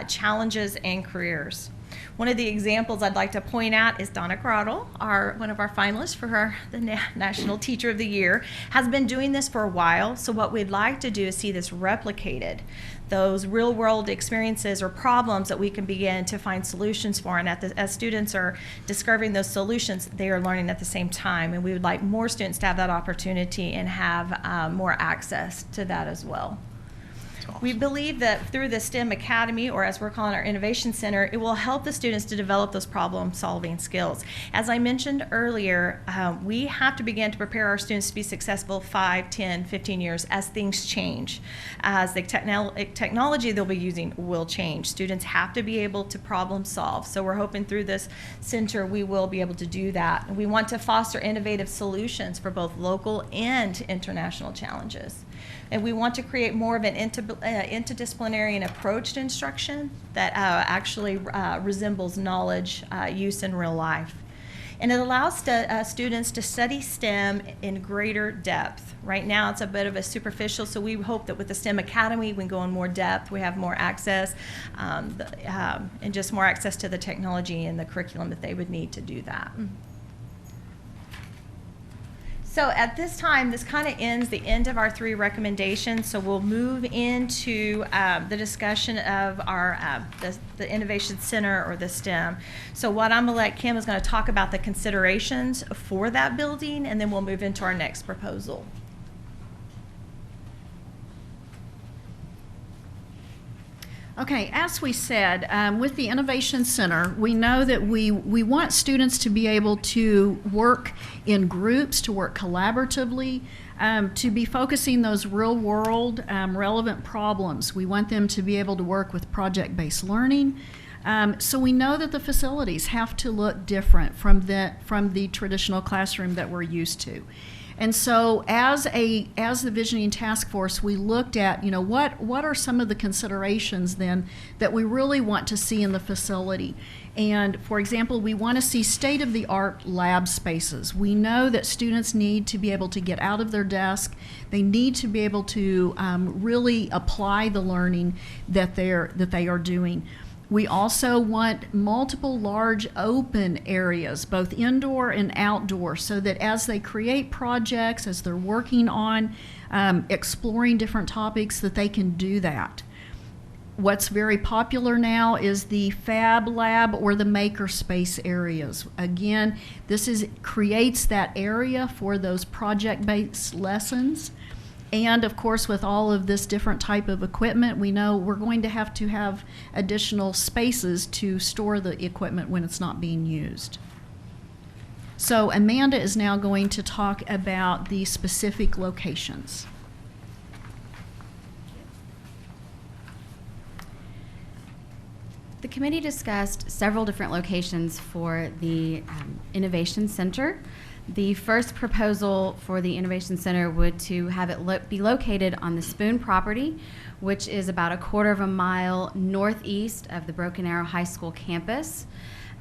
[SPEAKER 11] challenges, and careers. One of the examples I'd like to point out is Donna Grottle, one of our finalists for the National Teacher of the Year, has been doing this for a while. So what we'd like to do is see this replicated, those real-world experiences or problems that we can begin to find solutions for. And as students are discovering those solutions, they are learning at the same time. And we would like more students to have that opportunity and have more access to that as well. Awesome. We believe that through the STEM Academy, or as we're calling our Innovation Center, it will help the students to develop those problem-solving skills. As I mentioned earlier, we have to begin to prepare our students to be successful 5, 10, 15 years as things change. As the technology they'll be using will change. Students have to be able to problem solve. So we're hoping through this center we will be able to do that. We want to foster innovative solutions for both local and international challenges. And we want to create more of an interdisciplinary approach to instruction that actually resembles knowledge use in real life. And it allows students to study STEM in greater depth. Right now it's a bit of a superficial, so we hope that with the STEM Academy we can go in more depth, we have more access, and just more access to the technology and the curriculum that they would need to do that. So at this time, this kind of ends the end of our 3 recommendations. So we'll move into the discussion of our the Innovation Center, or the STEM. So what I'm going to let Kim is going to talk about the considerations for that building, and then we'll move into our next proposal.
[SPEAKER 12] Okay, as we said, with the Innovation Center, we know that we want students to be able to work in groups, to work collaboratively, to be focusing those real-world relevant problems. We want them to be able to work with project-based learning. So we know that the facilities have to look different from the traditional classroom that we're used to. And so as the Visioning Task Force, we looked at, what are some of the considerations then that we really want to see in the facility. And for example, we want to see state-of-the-art lab spaces. We know that students need to be able to get out of their desk. They need to be able to really apply the learning that they are doing. We also want multiple large open areas, both indoor and outdoor, so that as they create projects, as they're working on exploring different topics, that they can do that. What's very popular now is the Fab Lab or the Makerspace areas. Again, this creates that area for those project-based lessons. And of course, with all of this different type of equipment, we know we're going to have additional spaces to store the equipment when it's not being used. So Amanda is now going to talk about the specific locations.
[SPEAKER 13] The committee discussed several different locations for the Innovation Center.
[SPEAKER 14] The first proposal for the Innovation Center would to have it be located on the Spoon property, which is about a quarter of a mile northeast of the Broken Arrow High School campus.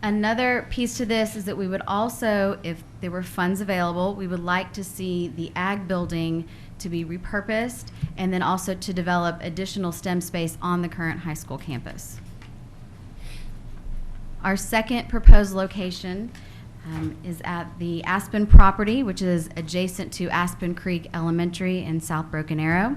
[SPEAKER 14] Another piece to this is that we would also, if there were funds available, we would like to see the ag building to be repurposed and then also to develop additional STEM space on the current high school campus. Our second proposed location is at the Aspen property, which is adjacent to Aspen Creek Elementary in South Broken Arrow.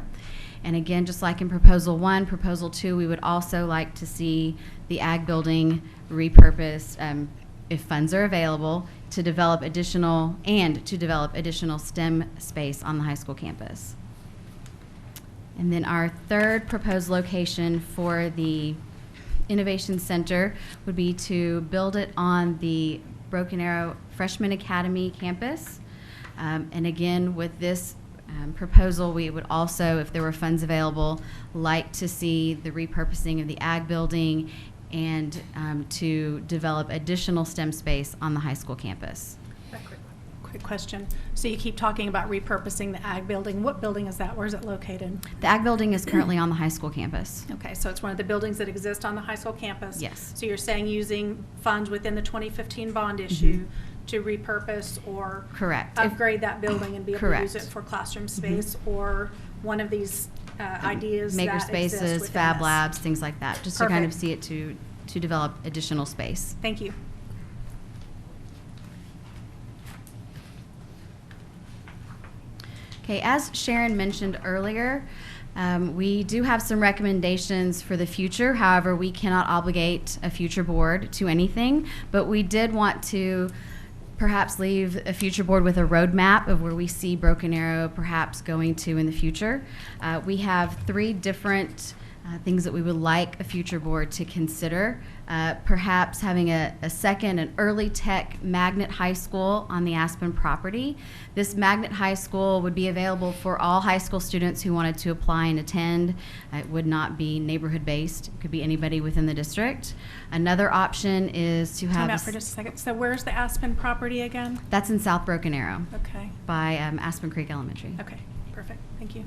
[SPEAKER 14] And again, just like in Proposal 1, Proposal 2, we would also like to see the ag building repurposed, if funds are available, to develop additional STEM space on the high school campus. And then our third proposed location for the Innovation Center would be to build it on the Broken Arrow Freshman Academy campus. And again, with this proposal, we would also, if there were funds available, like to see the repurposing of the ag building and to develop additional STEM space on the high school campus.
[SPEAKER 2] Quick question. So you keep talking about repurposing the ag building. What building is that? Where is it located?
[SPEAKER 14] The ag building is currently on the high school campus.
[SPEAKER 2] Okay, so it's one of the buildings that exist on the high school campus?
[SPEAKER 14] Yes.
[SPEAKER 2] So you're saying using funds within the 2015 bond issue to repurpose or
[SPEAKER 14] Correct.
[SPEAKER 2] upgrade that building and be able
[SPEAKER 14] Correct.
[SPEAKER 2] to use it for classroom space or one of these ideas
[SPEAKER 14] Maker
[SPEAKER 2] that exist
[SPEAKER 14] spaces,
[SPEAKER 2] within
[SPEAKER 14] fab
[SPEAKER 2] this?
[SPEAKER 14] labs, things like that, just to kind of
[SPEAKER 2] Perfect.
[SPEAKER 14] see it to develop additional space.
[SPEAKER 2] Thank you.
[SPEAKER 14] Okay, as Sharon mentioned earlier, we do have some recommendations for the future. However, we cannot obligate a future board to anything, but we did want to perhaps leave a future board with a roadmap of where we see Broken Arrow perhaps going to in the future. We have 3 different things that we would like a future board to consider. Perhaps having a second, an early tech magnet high school on the Aspen property. This magnet high school would be available for all high school students who wanted to apply and attend. It would not be neighborhood based. It could be anybody within the district. Another option is to have
[SPEAKER 2] Time out for just a second. So where's the Aspen property again?
[SPEAKER 14] That's in South Broken Arrow.
[SPEAKER 2] Okay.
[SPEAKER 14] By Aspen Creek Elementary.
[SPEAKER 2] Okay, perfect. Thank you.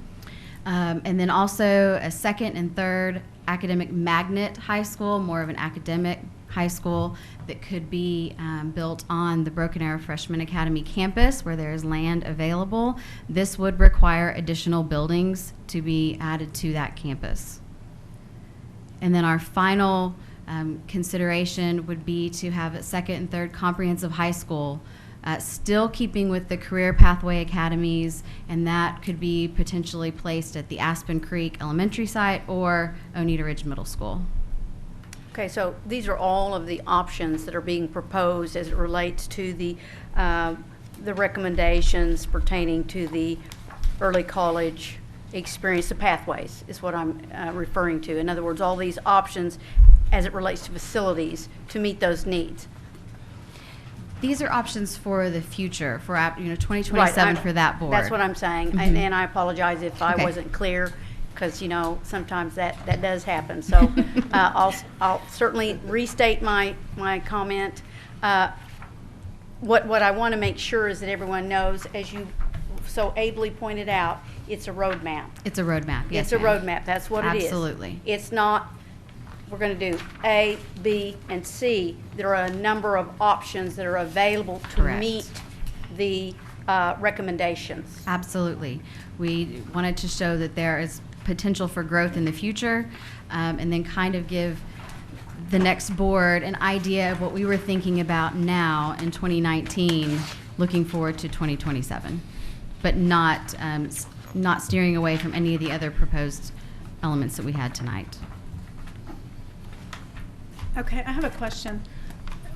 [SPEAKER 14] And then also a second and third academic magnet high school, more of an academic high school that could be built on the Broken Arrow Freshman Academy campus where there is land available. This would require additional buildings to be added to that campus. And then our final consideration would be to have a second and third comprehensive high school, still keeping with the career pathway academies, and that could be potentially placed at the Aspen Creek Elementary site or Oneida Ridge Middle School.
[SPEAKER 5] Okay, so these are all of the options that are being proposed as it relates to the recommendations pertaining to the early college experience, the pathways is what I'm referring to. In other words, all these options as it relates to facilities to meet those needs.
[SPEAKER 14] These are options for the future, for 2027 for that board.
[SPEAKER 5] That's what I'm saying,
[SPEAKER 14] Mhm.
[SPEAKER 5] and I apologize if I
[SPEAKER 14] Okay.
[SPEAKER 5] wasn't clear, because sometimes that does happen. So I'll certainly restate my comment. What I want to make sure is that everyone knows, as you so ably pointed out, it's a roadmap.
[SPEAKER 14] It's a roadmap. Yes,
[SPEAKER 5] It's a
[SPEAKER 14] ma'am.
[SPEAKER 5] roadmap. That's what it is.
[SPEAKER 14] Absolutely.
[SPEAKER 5] It's not, we're going to do A, B, and C. There are a number of options that are available to
[SPEAKER 14] Correct.
[SPEAKER 5] meet the recommendations.
[SPEAKER 14] Absolutely. We wanted to show that there is potential for growth in the future, and then kind of give the next board an idea of what we were thinking about now in 2019, looking forward to 2027, but not steering away from any of the other proposed elements that we had tonight.
[SPEAKER 2] Okay, I have a question.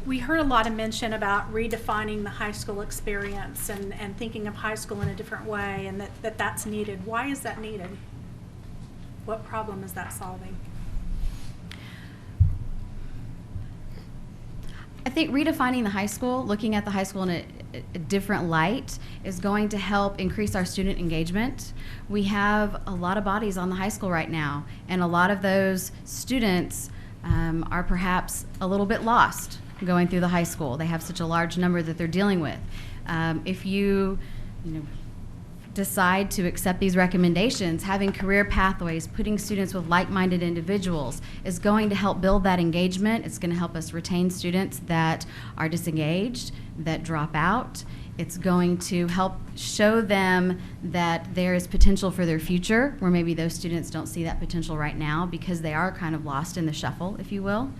[SPEAKER 2] We heard a lot of mention about redefining the high school experience and thinking of high school in a different way, and that's needed. Why is that needed? What problem is that solving?
[SPEAKER 14] I think redefining the high school, looking at the high school in a different light, is going to help increase our student engagement. We have a lot of bodies on the high school right now, and a lot of those students are perhaps a little bit lost going through the high school. They have such a large number that they're dealing with. If you decide to accept these recommendations, having career pathways, putting students with like-minded individuals is going to help build that engagement. It's going to help us retain students that are disengaged, that drop out. It's going to help show them that there is potential for their future, where maybe those students don't see that potential right now because they are kind of lost in the shuffle, if you will.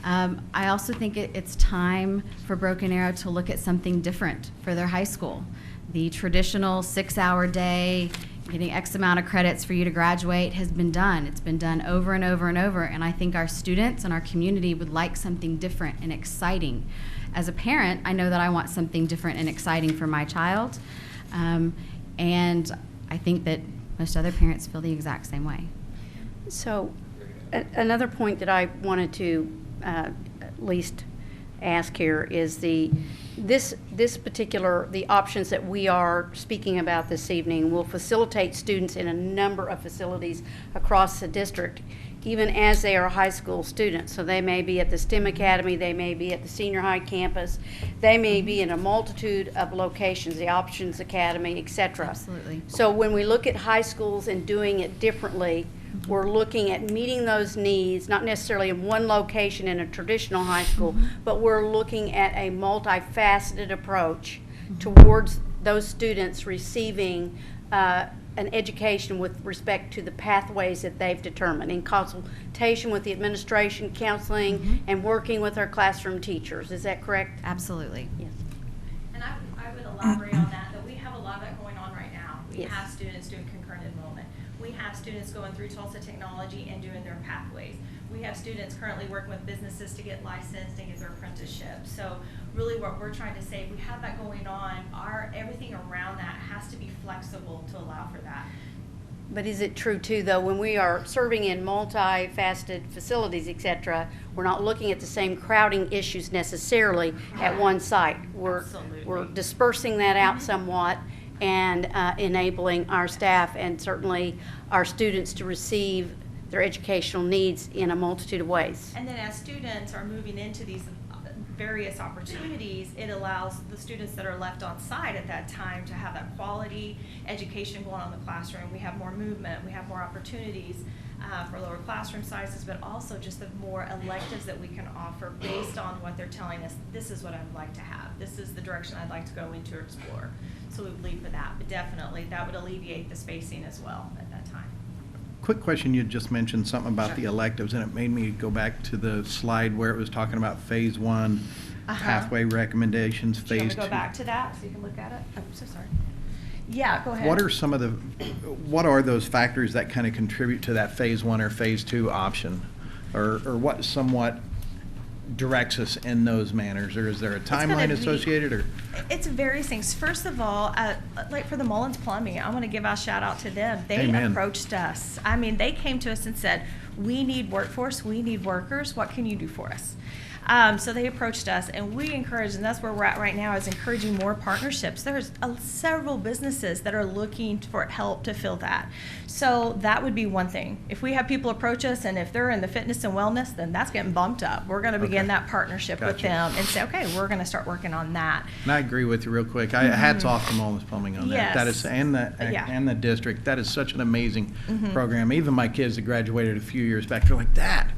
[SPEAKER 14] I also think it's time for Broken Arrow to look at something different for their high school. The traditional 6-hour day, getting X amount of credits for you to graduate has been done. It's been done over and over and over, and I think our students and our community would like something different and exciting. As a parent, I know that I want something different and exciting for my child, and I think that most other parents feel the exact same way.
[SPEAKER 5] So another point that I wanted to at least ask here is the options that we are speaking about this evening will facilitate students in a number of facilities across the district, even as they are high school students. So they may be at the STEM Academy, they may be at the senior high campus, they may be in a multitude of locations, the Options Academy, etc.
[SPEAKER 14] Absolutely.
[SPEAKER 5] So when we look at high schools and doing it differently, we're looking at meeting those needs, not necessarily in one location in a traditional high school, but we're looking at a multifaceted approach towards those students receiving an education with respect to the pathways that they've determined in consultation with the administration, counseling, and working with our classroom teachers. Is that correct?
[SPEAKER 14] Absolutely.
[SPEAKER 5] Yes.
[SPEAKER 11] And I would elaborate on that we have a lot of that going on right now. We
[SPEAKER 5] Yes.
[SPEAKER 11] have students doing concurrent enrollment. We have students going through Tulsa Technology and doing their pathways. We have students currently working with businesses to get licensed and get their apprenticeship. So really what we're trying to say, if we have that going on, everything around that has to be flexible to allow for that.
[SPEAKER 5] But is it true too, though, when we are serving in multifaceted facilities, et cetera, we're not looking at the same crowding issues necessarily at one site. We're dispersing that out somewhat and enabling our staff and certainly our students to receive their educational needs in a multitude of ways.
[SPEAKER 11] And then as students are moving into these various opportunities, it allows the students that are left on site at that time to have that quality education going on in the classroom. We have more movement, we have more opportunities for lower classroom sizes, but also just the more electives that we can offer based on what they're telling us. This is what I'd like to have. This is the direction I'd like to go into or explore. So we would lead for that, but definitely that would alleviate the spacing as well at that time.
[SPEAKER 4] Quick question, you just mentioned something about the electives, and it made me go back to the slide where it was talking about phase one, pathway recommendations,
[SPEAKER 11] Do you want
[SPEAKER 4] phase
[SPEAKER 11] me to
[SPEAKER 4] two.
[SPEAKER 11] go back to that so you can look at it? I'm so sorry. Yeah, go ahead.
[SPEAKER 4] What are those factors that kind of contribute to that phase one or phase two option? Or what somewhat directs us in those manners, or is there a timeline associated, or?
[SPEAKER 11] It's various things. First of all, like for the Mullins Plumbing, I want to give a shout out to them. They
[SPEAKER 4] Amen.
[SPEAKER 11] approached us. I mean, they came to us and said, we need workforce, we need workers, what can you do for us? So they approached us, and we encouraged, and that's where we're at right now, is encouraging more partnerships. There's several businesses that are looking for help to fill that. So that would be one thing. If we have people approach us, and if they're in the fitness and wellness, then that's getting bumped up. We're going to begin that partnership with them and say, okay, we're going to start working on that.
[SPEAKER 4] And I agree with you real quick. Hats off to Mullins Plumbing on that.
[SPEAKER 11] Yes.
[SPEAKER 4] That is, and the district. That is such an amazing program. Even my kids that graduated a few years back, they're like, Dad,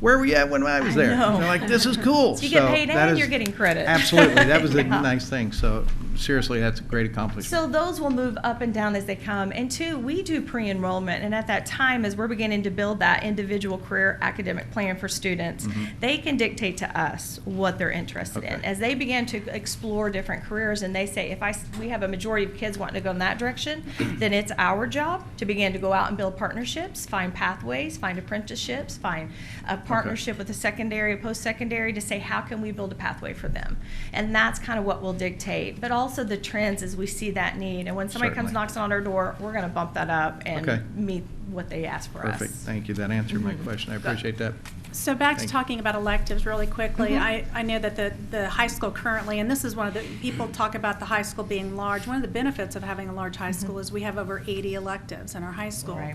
[SPEAKER 4] where were you at when I was there?
[SPEAKER 11] know.
[SPEAKER 4] They're like, this is cool.
[SPEAKER 11] So you get paid
[SPEAKER 4] that
[SPEAKER 11] and
[SPEAKER 4] is-
[SPEAKER 11] you're getting credit.
[SPEAKER 4] Absolutely. That was a
[SPEAKER 11] Yeah.
[SPEAKER 4] nice thing. So seriously, that's a great accomplishment.
[SPEAKER 11] So those will move up and down as they come. And two, we do pre-enrollment. And at that time, as we're beginning to build that individual career academic plan for students, they can dictate to us what they're interested in. As they begin to explore different careers and they say, we have a majority of kids wanting to go in that direction, then it's our job to begin to go out and build partnerships, find pathways, find apprenticeships, find a partnership with a secondary, a post-secondary to say, how can we build a pathway for them? And that's kind of what will dictate. But also the trends as we see that need. And when somebody comes
[SPEAKER 4] Certainly.
[SPEAKER 11] knocks on our door, we're going to bump that up and
[SPEAKER 4] Okay.
[SPEAKER 11] meet what they ask for
[SPEAKER 4] Perfect.
[SPEAKER 11] us.
[SPEAKER 4] Thank you. That answered my question. I appreciate that.
[SPEAKER 2] So back to
[SPEAKER 4] Thank you.
[SPEAKER 2] talking about electives really quickly, I know that the high school currently, and this is one of the, people talk about the high school being large. One of the benefits of having a large high school is we have over 80 electives in our high school.
[SPEAKER 11] Right.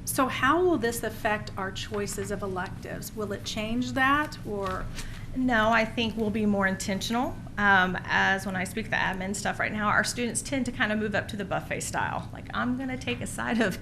[SPEAKER 2] So how will this affect our choices of electives? Will it change that, or
[SPEAKER 11] No, I think we'll be more intentional. As when I speak the admin stuff right now, our students tend to kind of move up to the buffet style. Like, I'm going to take a side of,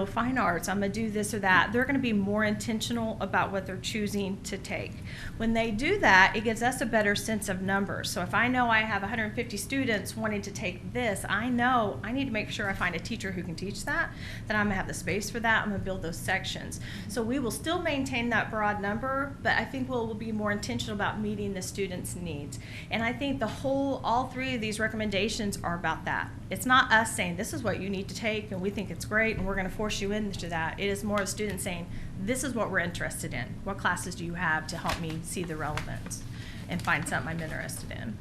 [SPEAKER 11] fine arts. I'm going to do this or that. They're going to be more intentional about what they're choosing to take. When they do that, it gives us a better sense of numbers. So if I know I have 150 students wanting to take this, I know I need to make sure I find a teacher who can teach that, that I'm going to have the space for that. I'm going to build those sections. So we will still maintain that broad number, but I think we'll be more intentional about meeting the students' needs. And I think all three of these recommendations are about that. It's not us saying, this is what you need to take, and we think it's great, and we're going to force you into that. It is more of students saying, this is what we're interested in. What classes do you have to help me see the relevance and find something I'm interested in?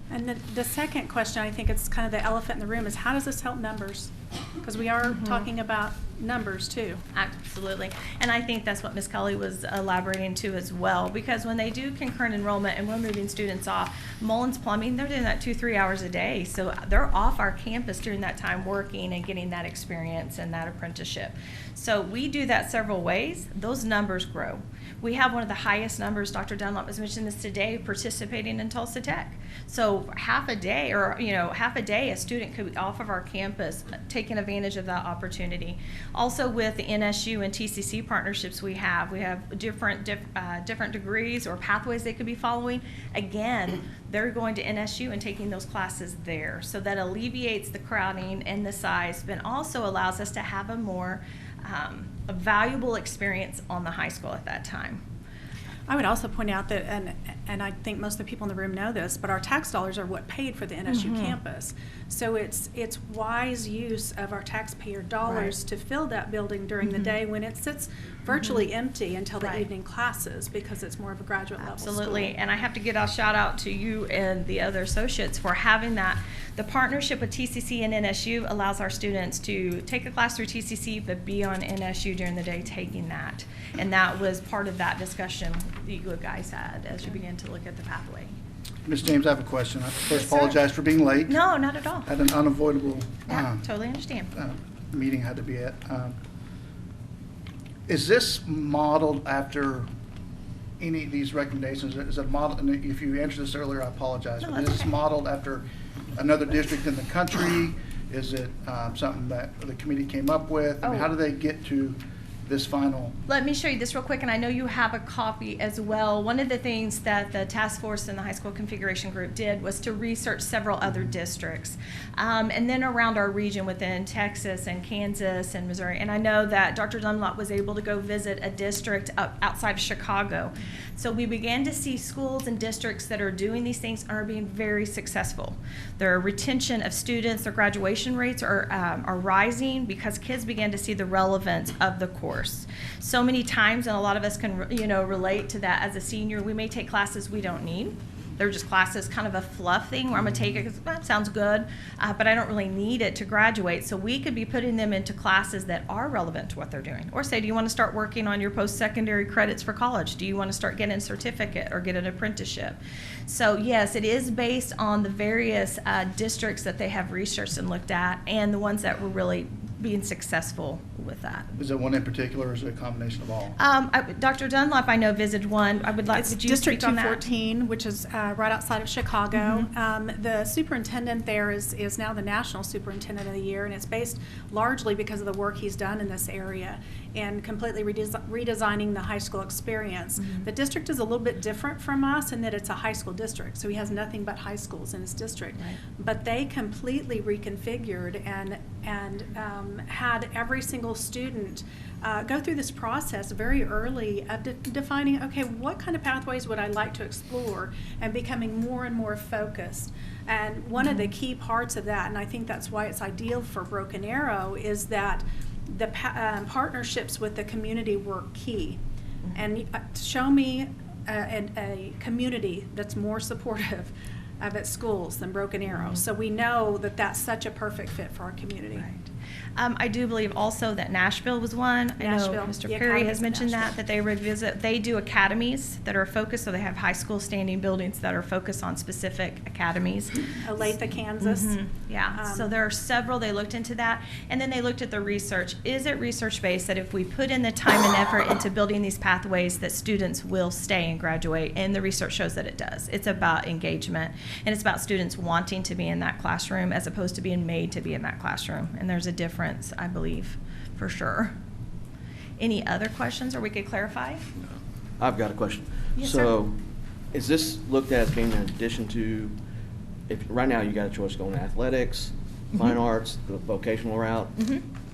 [SPEAKER 2] And the second question, I think it's kind of the elephant in the room, is how does this help numbers? Because we are talking about numbers too.
[SPEAKER 11] Absolutely. And I think that's what Ms. Kelly was elaborating to as well, because when they do concurrent enrollment and we're moving students off, Mullins Plumbing, they're doing that 2-3 hours a day. So they're off our campus during that time working and getting that experience and that apprenticeship. So we do that several ways. Those numbers grow. We have one of the highest numbers, Dr. Dunlop was mentioning this today, participating in Tulsa Tech. So half a day, a student could be off of our campus taking advantage of that opportunity. Also with the NSU and TCC partnerships we have different degrees or pathways they could be following. Again, they're going to NSU and taking those classes there. So that alleviates the crowding and the size, but also allows us to have a more a valuable experience on the high school at that time.
[SPEAKER 2] I would also point out that, and I think most of the people in the room know this, but our tax dollars are what paid for the NSU campus. So it's wise use of our taxpayer dollars to fill that building during the day when it sits virtually empty until the evening classes, because it's more of a graduate level school.
[SPEAKER 11] Absolutely, and I have to give a shout out to you and the other associates for having that. The partnership with TCC and NSU allows our students to take a class through TCC but be on NSU during the day taking that. And that was part of that discussion that you guys had as you began to look at the pathway.
[SPEAKER 15] Ms. James, I have a question. I first
[SPEAKER 11] Yes, sir.
[SPEAKER 15] apologize for being late.
[SPEAKER 11] No, not at all.
[SPEAKER 15] Had an unavoidable
[SPEAKER 11] Totally understand.
[SPEAKER 15] meeting I had to be at. Is this modeled after any of these recommendations? Is it modeled, and if you answered this earlier, I apologize,
[SPEAKER 11] No,
[SPEAKER 15] but
[SPEAKER 11] that's
[SPEAKER 15] is this
[SPEAKER 11] okay.
[SPEAKER 15] modeled after another district in the country? Is it something that the committee came up with? I mean, how do they get to this final?
[SPEAKER 11] Let me show you this real quick, and I know you have a copy as well. One of the things that the task force and the high school configuration group did was to research several other districts. And then around our region within Texas and Kansas and Missouri. And I know that Dr. Dunlop was able to go visit a district outside of Chicago. So we began to see schools and districts that are doing these things are being very successful. Their retention of students, their graduation rates are rising because kids began to see the relevance of the course. So many times, and a lot of us can relate to that as a senior, we may take classes we don't need. They're just classes, kind of a fluff thing where I'm gonna take it because that sounds good, but I don't really need it to graduate. So we could be putting them into classes that are relevant to what they're doing. Or say, do you want to start working on your post-secondary credits for college? Do you want to start getting a certificate or get an apprenticeship? So yes, it is based on the various districts that they have researched and looked at, and the ones that were really being successful with that.
[SPEAKER 15] Is there one in particular, or is it a combination of all?
[SPEAKER 11] Dr. Dunlop, I know, visited one. I would like,
[SPEAKER 2] It's
[SPEAKER 11] could you
[SPEAKER 2] District
[SPEAKER 11] speak on that?
[SPEAKER 2] 214, which is right outside of Chicago. The superintendent there is now the National Superintendent of the Year, and it's based largely because of the work he's done in this area and completely redesigning the high school experience. The district is a little bit different from us in that it's a high school district, so he has nothing but high schools in his district.
[SPEAKER 11] Right.
[SPEAKER 2] But they completely reconfigured and had every single student go through this process very early of defining, okay, what kind of pathways would I like to explore, and becoming more and more focused. And one of the key parts of that, and I think that's why it's ideal for Broken Arrow, is that the partnerships with the community were key. And show me a community that's more supportive of its schools than Broken Arrow. So we know that that's such a perfect fit for our community.
[SPEAKER 11] Right. I do believe also that Nashville was one. I know
[SPEAKER 2] Nashville,
[SPEAKER 11] Mr.
[SPEAKER 2] the
[SPEAKER 11] Perry has
[SPEAKER 2] academies in
[SPEAKER 11] mentioned
[SPEAKER 2] Nashville.
[SPEAKER 11] that they revisit. They do academies that are focused, so they have high school standing buildings that are focused on specific academies.
[SPEAKER 2] Olathe, Kansas.
[SPEAKER 11] Yeah, so there are several. They looked into that, and then they looked at the research. Is it research-based that if we put in the time and effort into building these pathways that students will stay and graduate? And the research shows that it does. It's about engagement, and it's about students wanting to be in that classroom as opposed to being made to be in that classroom. And there's a difference, I believe, for sure. Any other questions, or we could clarify?
[SPEAKER 16] I've got a question.
[SPEAKER 11] Yes,
[SPEAKER 16] so, is this looked at as being in addition to, if right now you got a choice going to athletics, fine arts, the vocational route,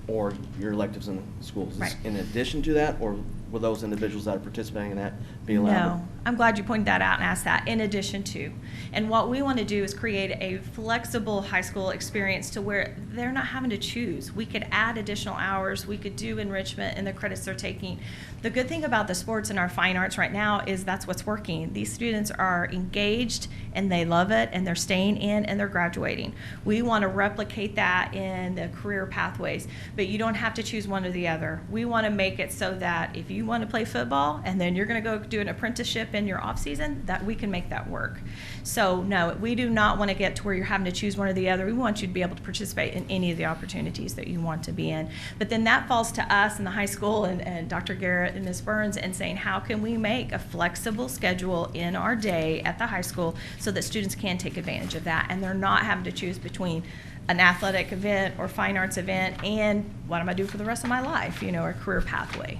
[SPEAKER 16] or your electives in the schools? Is this in addition to that, or will those individuals that are participating in that be allowed?
[SPEAKER 11] No, I'm glad you pointed that out and asked that. In addition to, and what we want to do is create a flexible high school experience to where they're not having to choose. We could add additional hours. We could do enrichment in the credits they're taking. The good thing about the sports and our fine arts right now is that's what's working. These students are engaged and they love it, and they're staying in and they're graduating. We want to replicate that in the career pathways, but you don't have to choose one or the other. We want to make it so that if you want to play football and then you're going to go do an apprenticeship in your off season, that we can make that work. So no, we do not want to get to where you're having to choose one or the other. We want you to be able to participate in any of the opportunities that you want to be in. But then that falls to us in the high school and Dr. Garrett and Ms. Burns and saying, how can we make a flexible schedule in our day at the high school so that students can take advantage of that and they're not having to choose between an athletic event or fine arts event and what am I doing for the rest of my life, you know, a career pathway.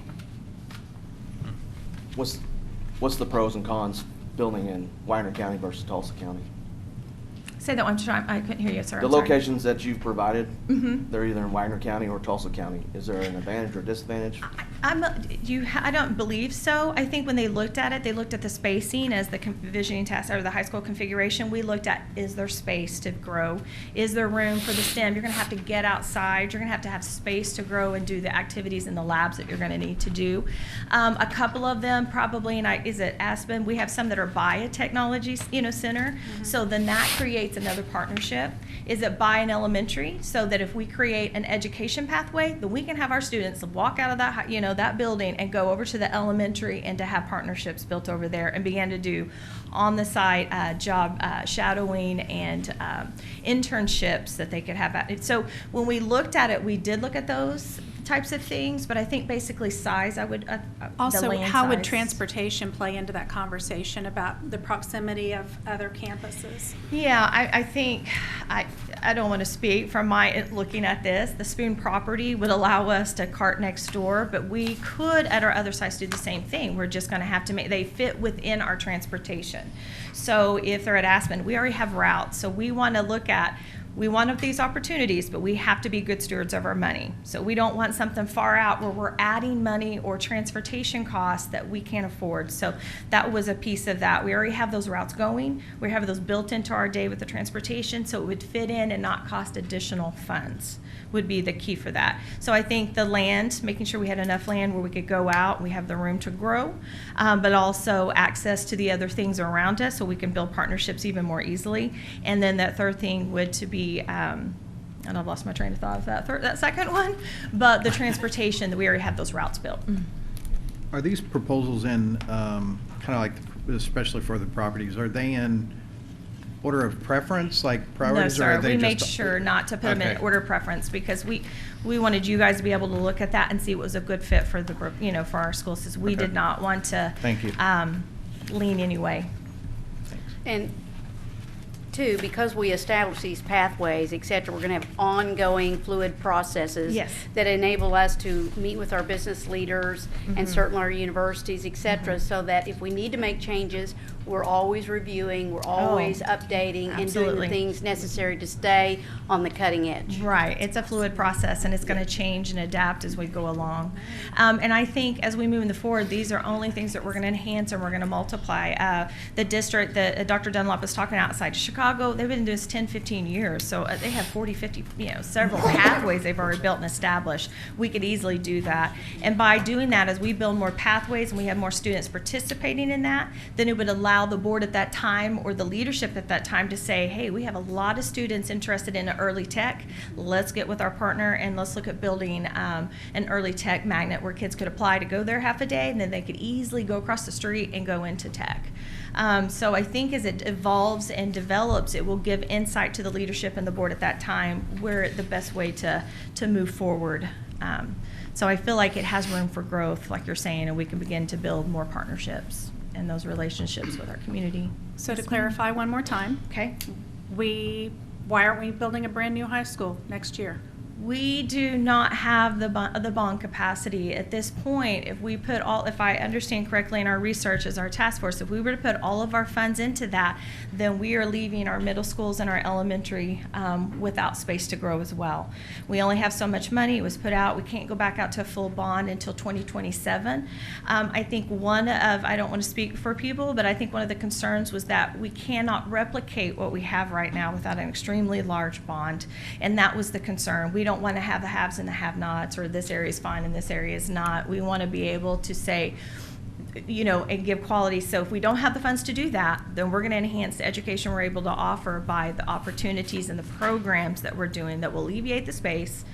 [SPEAKER 16] What's the pros and cons building in Wagner County versus Tulsa County?
[SPEAKER 11] Say that one time. I couldn't hear you, sir.
[SPEAKER 16] The
[SPEAKER 11] I'm sorry.
[SPEAKER 16] locations that you've provided, they're either in Wagner County or Tulsa County. Is there an advantage or disadvantage?
[SPEAKER 11] I don't believe so. I think when they looked at it, they looked at the spacing as the visioning test or the high school configuration. We looked at, is there space to grow? Is there room for the STEM? You're going to have to get outside. You're going to have space to grow and do the activities in the labs that you're going to need to do. A couple of them probably, is it Aspen? We have some that are by a technology, center. So then that creates another partnership. Is it by an elementary? So that if we create an education pathway, then we can have our students walk out of that, that building and go over to the elementary and to have partnerships built over there and begin to do on the site job shadowing and internships that they could have at it. So when we looked at it, we did look at those types of things, but I think basically size, I would
[SPEAKER 2] Also,
[SPEAKER 11] the land
[SPEAKER 2] how would
[SPEAKER 11] size.
[SPEAKER 2] transportation play into that conversation about the proximity of other campuses?
[SPEAKER 11] Yeah, I think, I don't want to speak from my looking at this. The Spoon property would allow us to cart next door, but we could at our other sites do the same thing. We're just going to have to make, they fit within our transportation. So if they're at Aspen, we already have routes. So we want to look at, we want these opportunities, but we have to be good stewards of our money. So we don't want something far out where we're adding money or transportation costs that we can't afford. So that was a piece of that. We already have those routes going. We have those built into our day with the transportation, so it would fit in and not cost additional funds would be the key for that. So I think the land, making sure we had enough land where we could go out, we have the room to grow, but also access to the other things around us so we can build partnerships even more easily. And then that third thing would to be, and I've lost my train of thought of that second one, but the transportation, that we already have those routes built.
[SPEAKER 4] Are these proposals in, kind of like, especially for the properties, are they in order of preference, like priorities?
[SPEAKER 11] No,
[SPEAKER 4] or
[SPEAKER 11] sir.
[SPEAKER 4] are they
[SPEAKER 11] We made
[SPEAKER 4] just
[SPEAKER 11] sure not to put them in
[SPEAKER 4] Okay.
[SPEAKER 11] order of preference because we wanted you guys to be able to look at that and see what was a good fit for the for our schools. Since we
[SPEAKER 4] Okay.
[SPEAKER 11] did not want to
[SPEAKER 4] Thank you.
[SPEAKER 11] lean any way.
[SPEAKER 5] And two, because we establish these pathways, et cetera, we're going to have ongoing fluid processes
[SPEAKER 11] Yes.
[SPEAKER 5] that enable us to meet with our business leaders and certainly our universities, et cetera, so that if we need to make changes, we're always reviewing, we're always updating and doing
[SPEAKER 11] absolutely.
[SPEAKER 5] the things necessary to stay on the cutting edge.
[SPEAKER 11] Right. It's a fluid process, and it's going to change and adapt as we go along. And I think as we move forward, these are only things that we're going to enhance and we're going to multiply. The district that Dr. Dunlop was talking outside Chicago, they've been doing this 10, 15 years. So they have 40, 50, several pathways they've already built and established. We could easily do that. And by doing that, as we build more pathways and we have more students participating in that, then it would allow allow the board at that time or the leadership at that time to say, hey, we have a lot of students interested in early tech. Let's get with our partner and let's look at building an early tech magnet where kids could apply to go there half a day, and then they could easily go across the street and go into tech. So I think as it evolves and develops, it will give insight to the leadership and the board at that time where the best way to move forward. So I feel like it has room for growth, like you're saying, and we can begin to build more partnerships and those relationships with our community.
[SPEAKER 2] So to clarify one more time,
[SPEAKER 11] Okay.
[SPEAKER 2] why aren't we building a brand new high school next year?
[SPEAKER 11] We do not have the bond capacity at this point. If I understand correctly in our research as our task force, if we were to put all of our funds into that, then we are leaving our middle schools and our elementary without space to grow as well. We only have so much money. It was put out. We can't go back out to a full bond until 2027. I think I don't want to speak for people, but I think one of the concerns was that we cannot replicate what we have right now without an extremely large bond, and that was the concern. We don't want to have the haves and the have-nots, or this area is fine and this area is not. We want to be able to say, and give quality. So if we don't have the funds to do that, then we're going to enhance the education we're able to offer by the opportunities and the programs that we're doing that will alleviate the space,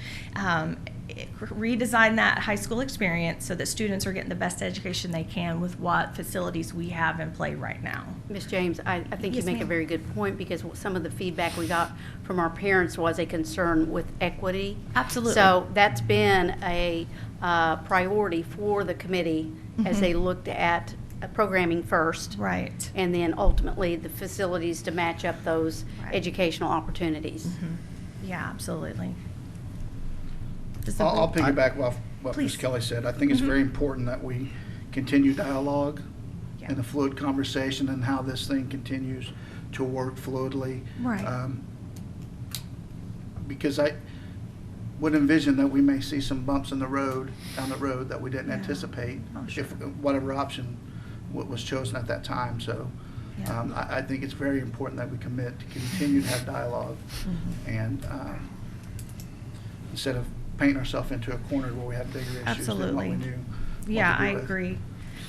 [SPEAKER 11] redesign that high school experience so that students are getting the best education they can with what facilities we have in play right now.
[SPEAKER 5] Ms. James, I think
[SPEAKER 11] Yes,
[SPEAKER 5] you make a
[SPEAKER 11] ma'am.
[SPEAKER 5] very good point, because some of the feedback we got from our parents was a concern with equity.
[SPEAKER 11] Absolutely.
[SPEAKER 5] So that's been a priority for the committee as they looked at programming first.
[SPEAKER 11] Right.
[SPEAKER 5] And then ultimately the facilities to match up those
[SPEAKER 11] Right.
[SPEAKER 5] educational opportunities.
[SPEAKER 11] Yeah, absolutely.
[SPEAKER 15] I'll piggyback off what
[SPEAKER 11] Please.
[SPEAKER 15] Ms. Kelly said. I think it's very important that we continue dialogue
[SPEAKER 11] Yeah.
[SPEAKER 15] and a fluid conversation and how this thing continues to work fluidly.
[SPEAKER 11] Right.
[SPEAKER 15] Because I would envision that we may see some bumps in the road, down the road, that we didn't
[SPEAKER 11] Yeah.
[SPEAKER 15] anticipate
[SPEAKER 11] Oh, sure.
[SPEAKER 15] if whatever option was chosen at that time. So
[SPEAKER 11] Yeah.
[SPEAKER 15] I think it's very important that we commit to continue to have dialogue and instead of painting ourselves into a corner where we have bigger issues than what we
[SPEAKER 11] Absolutely.
[SPEAKER 15] knew. what
[SPEAKER 11] Yeah,
[SPEAKER 15] to do
[SPEAKER 11] I
[SPEAKER 15] with.
[SPEAKER 11] agree.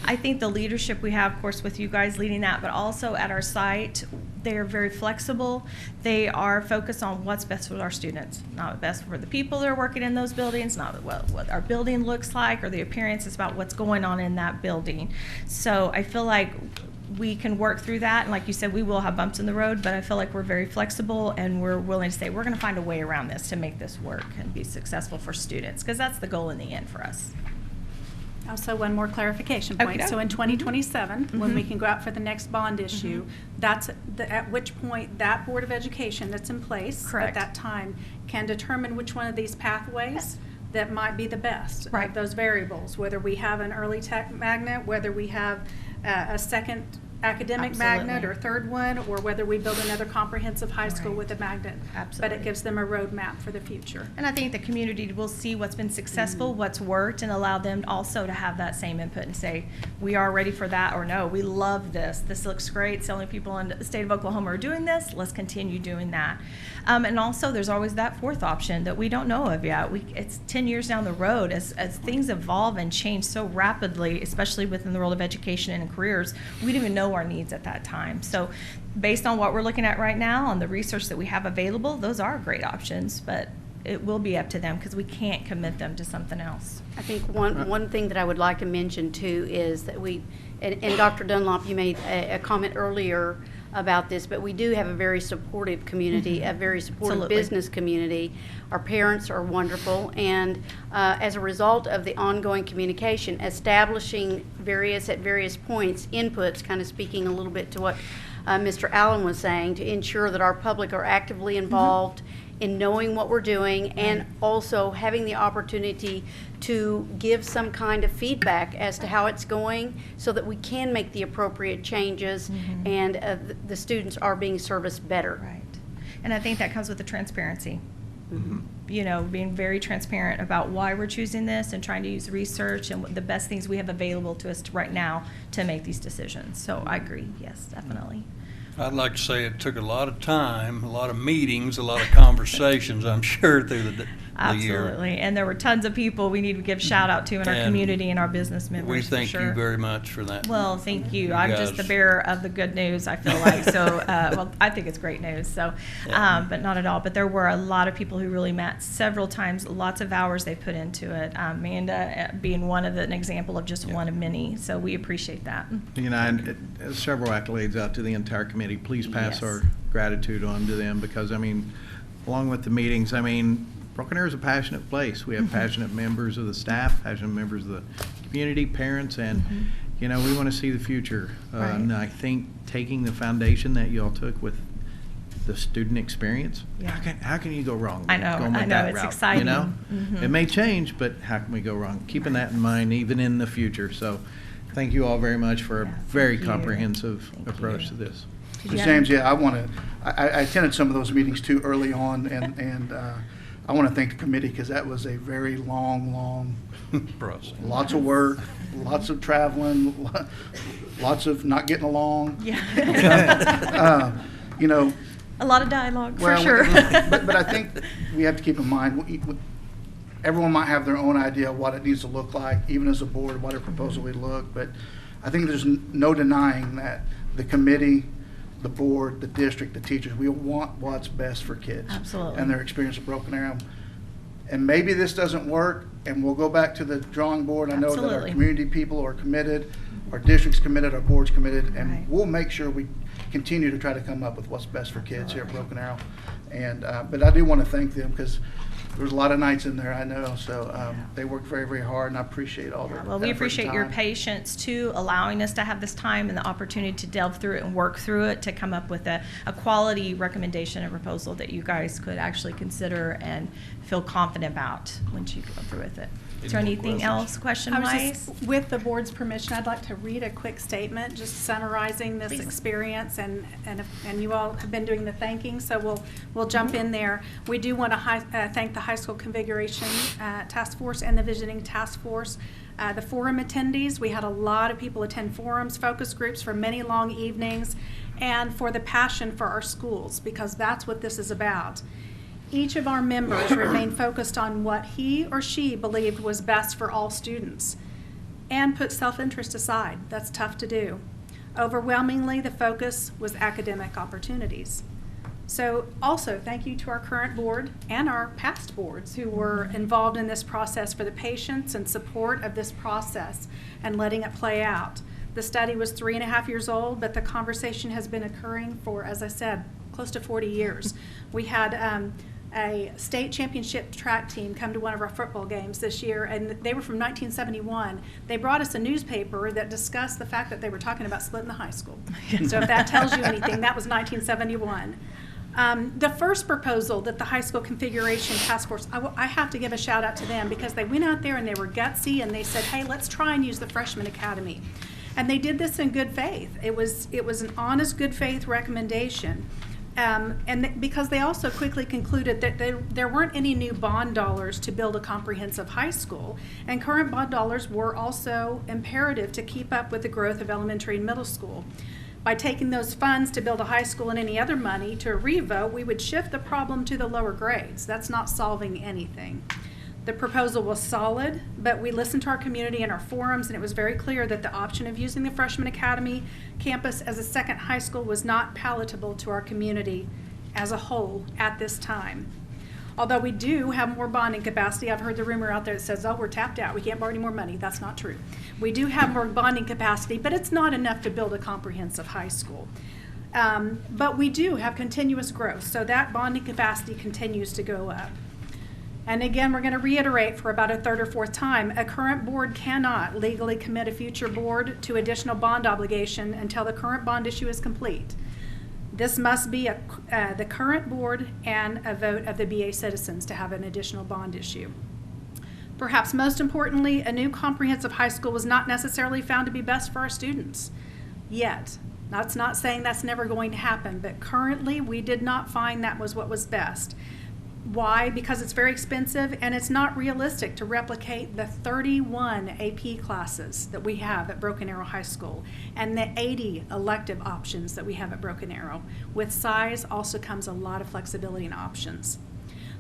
[SPEAKER 11] I think the leadership we have, of course, with you guys leading that, but also at our site, they are very flexible. They are focused on what's best for our students, not best for the people that are working in those buildings, not what our building looks like or the appearance. It's about what's going on in that building. So I feel like we can work through that, and like you said, we will have bumps in the road, but I feel like we're very flexible and we're willing to say we're going to find a way around this to make this work and be successful for students, because that's the goal in the end for us.
[SPEAKER 2] Also, one more clarification point.
[SPEAKER 11] Okey-doke.
[SPEAKER 2] So in 2027, when we
[SPEAKER 11] Mhm.
[SPEAKER 2] can go out for the next bond issue, that's at which point that Board of Education that's in place at
[SPEAKER 11] Correct.
[SPEAKER 2] that time can determine which one of these pathways that might be the best
[SPEAKER 11] Right.
[SPEAKER 2] of those variables, whether we have an early tech magnet, whether we have a second academic magnet or
[SPEAKER 11] Absolutely.
[SPEAKER 2] third one, or whether we build another comprehensive high school
[SPEAKER 11] Right.
[SPEAKER 2] with a magnet. But
[SPEAKER 11] Absolutely.
[SPEAKER 2] it gives them a roadmap for the future.
[SPEAKER 11] And I think the community will see what's been successful, what's worked, and allow them also to have that same input and say, we are ready for that, or no, we love this. This looks great. So many people in the state of Oklahoma are doing this. Let's continue doing that. And also, there's always that fourth option that we don't know of yet. It's 10 years down the road. As things evolve and change so rapidly, especially within the world of education and careers, we don't even know our needs at that time. So based on what we're looking at right now and the research that we have available, those are great options, but it will be up to them because we can't commit them to something else.
[SPEAKER 5] I think one thing that I would like to mention too is that and Dr. Dunlop, you made a comment earlier about this, but we do have a very supportive community, a very supportive
[SPEAKER 11] Absolutely.
[SPEAKER 5] business community. Our parents are wonderful, and as a result of the ongoing communication, establishing at various points, inputs, kind of speaking a little bit to what Mr. Allen was saying, to ensure that our public are actively involved in knowing what we're doing, and also having the opportunity to give some kind of feedback as to how it's going, so that we can make the appropriate changes and the students are being serviced better.
[SPEAKER 11] Right. And I think that comes with the transparency. You know, being very transparent about why we're choosing this and trying to use research and the best things we have available to us right now to make these decisions. So I agree, yes, definitely.
[SPEAKER 1] I'd like to say it took a lot of time, a lot of meetings, a lot of conversations, I'm sure, through the the year.
[SPEAKER 11] Absolutely. And there were tons of people we need to give shout out to in our
[SPEAKER 1] And
[SPEAKER 11] community and our business members.
[SPEAKER 1] We
[SPEAKER 11] for
[SPEAKER 1] thank
[SPEAKER 11] sure.
[SPEAKER 1] you very much for that.
[SPEAKER 11] Well, thank you.
[SPEAKER 1] You
[SPEAKER 11] I'm just the
[SPEAKER 1] guys-
[SPEAKER 11] bearer of the good news, I feel like. So, well, I think it's great news. So,
[SPEAKER 1] Yeah.
[SPEAKER 11] but not at all. But there were a lot of people who really met several times, lots of hours they put into it. Amanda being one of an example of just one of many. So we appreciate that.
[SPEAKER 4] You know, and several accolades out to the entire committee. Please pass
[SPEAKER 11] Yes.
[SPEAKER 4] our gratitude on to them because, I mean, along with the meetings, I mean, Broken Arrow is a passionate place. We have passionate members of the staff, passionate members of the community, parents, and, you know, we want to see the future.
[SPEAKER 11] Right.
[SPEAKER 4] And I think taking the foundation that you all took with the student experience,
[SPEAKER 11] Yeah.
[SPEAKER 4] how can you go wrong?
[SPEAKER 11] I know,
[SPEAKER 4] going with
[SPEAKER 11] I know,
[SPEAKER 4] that
[SPEAKER 11] it's
[SPEAKER 4] route,
[SPEAKER 11] exciting.
[SPEAKER 4] You know?
[SPEAKER 11] Mhm.
[SPEAKER 4] It may change, but how can we go wrong? Keeping that in mind even in the future. So thank you all very much for a very
[SPEAKER 11] thank you.
[SPEAKER 4] comprehensive
[SPEAKER 11] Thank
[SPEAKER 4] approach
[SPEAKER 11] you.
[SPEAKER 4] to this.
[SPEAKER 11] Yeah.
[SPEAKER 15] James, yeah, I attended some of those meetings too early on, and I want to thank the committee because that was a very long,
[SPEAKER 1] Process.
[SPEAKER 15] lots of work, lots of traveling, lots of not getting along.
[SPEAKER 11] Yeah.
[SPEAKER 15] You know,
[SPEAKER 11] A lot of dialogue, for
[SPEAKER 15] well,
[SPEAKER 11] sure.
[SPEAKER 15] but I think we have to keep in mind, everyone might have their own idea of what it needs to look like, even as a board, what a proposal would look, but I think there's no denying that the committee, the board, the district, the teachers, we want what's best for kids.
[SPEAKER 11] Absolutely.
[SPEAKER 15] And their experience at Broken Arrow. And maybe this doesn't work, and we'll go back to the drawing board. I know that our
[SPEAKER 11] Absolutely.
[SPEAKER 15] community people are committed, our district's committed, our board's committed,
[SPEAKER 11] Right.
[SPEAKER 15] and we'll make sure we continue to try to come up with what's best for kids here at Broken Arrow. And, but I do want to thank them because there was a lot of nights in there, I know, so they worked very, very hard, and I appreciate all their
[SPEAKER 11] Well, we
[SPEAKER 15] effort and
[SPEAKER 11] appreciate your
[SPEAKER 15] time.
[SPEAKER 11] patience too, allowing us to have this time and the opportunity to delve through it and work through it to come up with a quality recommendation and proposal that you guys could actually consider and feel confident about once you go through with it. Is there
[SPEAKER 1] Any more
[SPEAKER 11] anything
[SPEAKER 1] questions?
[SPEAKER 11] else,
[SPEAKER 2] I was
[SPEAKER 11] question-wise?
[SPEAKER 2] just, with the board's permission, I'd like to read a quick statement, just summarizing this
[SPEAKER 11] Please.
[SPEAKER 2] experience, and you all have been doing the thanking, so we'll jump in there. We do want to thank the High School Configuration Task Force and the Visioning Task Force. The forum attendees, we had a lot of people attend forums, focus groups for many long evenings, and for the passion for our schools, because that's what this is about. Each of our members remained focused on what he or she believed was best for all students and put self-interest aside. That's tough to do. Overwhelmingly, the focus was academic opportunities. So also, thank you to our current board and our past boards who were involved in this process for the patience and support of this process and letting it play out. The study was 3.5 years old, but the conversation has been occurring for, as I said, close to 40 years. We had a state championship track team come to one of our football games this year, and they were from 1971. They brought us a newspaper that discussed the fact that they were talking about splitting the high school. So if that tells you anything, that was 1971. The first proposal that the High School Configuration Task Force, I have to give a shout out to them because they went out there and they were gutsy and they said, hey, let's try and use the Freshman Academy. And they did this in good faith. It was an honest, good faith recommendation. Because they also quickly concluded that there weren't any new bond dollars to build a comprehensive high school, and current bond dollars were also imperative to keep up with the growth of elementary and middle school. By taking those funds to build a high school and any other money to a revote, we would shift the problem to the lower grades. That's not solving anything. The proposal was solid, but we listened to our community and our forums, and it was very clear that the option of using the Freshman Academy campus as a second high school was not palatable to our community as a whole at this time. Although we do have more bonding capacity, I've heard the rumor out there that says, oh, we're tapped out, we can't borrow any more money. That's not true. We do have more bonding capacity, but it's not enough to build a comprehensive high school. But we do have continuous growth, so that bonding capacity continues to go up. And again, we're going to reiterate for about a third or fourth time, a current board cannot legally commit a future board to additional bond obligation until the current bond issue is complete. This must be the current board and a vote of the BA citizens to have an additional bond issue. Perhaps most importantly, a new comprehensive high school was not necessarily found to be best for our students yet. That's not saying that's never going to happen, but currently we did not find that was what was best. Why? Because it's very expensive and it's not realistic to replicate the 31 AP classes that we have at Broken Arrow High School and the 80 elective options that we have at Broken Arrow. With size also comes a lot of flexibility and options.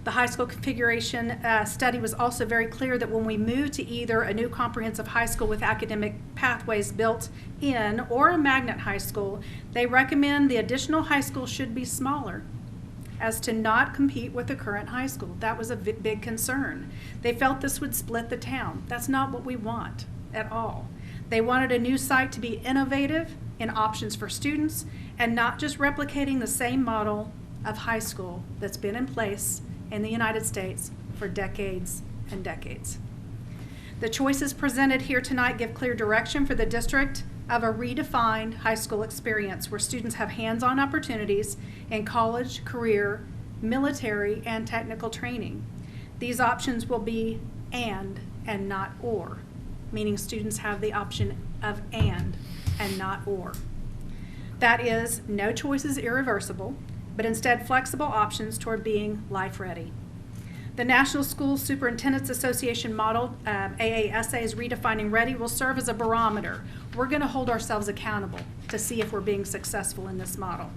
[SPEAKER 2] The high school configuration study was also very clear that when we move to either a new comprehensive high school with academic pathways built in or a magnet high school, they recommend the additional high school should be smaller as to not compete with the current high school. That was a big concern. They felt this would split the town. That's not what we want at all. They wanted a new site to be innovative in options for students and not just replicating the same model of high school that's been in place in the United States for decades and decades. The choices presented here tonight give clear direction for the district of a redefined high school experience where students have hands-on opportunities in college, career, military, and technical training. These options will be and not or, meaning students have the option of and not or. That is, no choice is irreversible, but instead flexible options toward being life-ready. The National School Superintendents Association model, AASA's Redefining Ready, will serve as a barometer. We're going to hold ourselves accountable to see if we're being successful in this model.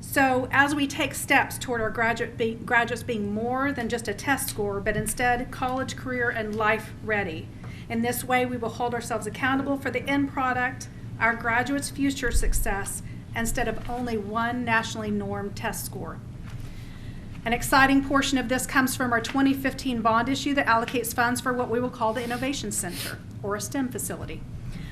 [SPEAKER 2] So as we take steps toward our graduates being more than just a test score, but instead college, career, and life ready. In this way, we will hold ourselves accountable for the end product, our graduates' future success, instead of only one nationally normed test score. An exciting portion of this comes from our 2015 bond issue that allocates funds for what we will call the Innovation Center, or a STEM facility.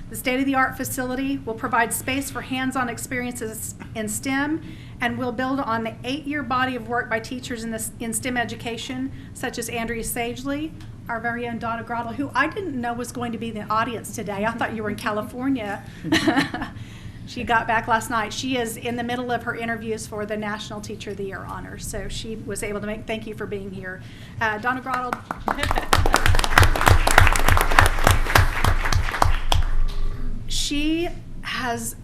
[SPEAKER 2] The state-of-the-art facility will provide space for hands-on experiences in STEM and will build on the 8-year body of work by teachers in STEM education, such as Andrea Sagely, our very own Donna Grottle, who I didn't know was going to be in the audience today. I thought you were in California. She got back last night. She is in the middle of her interviews for the National Teacher of the Year honor, so she was able to thank you for being here. Donna Grottle. She has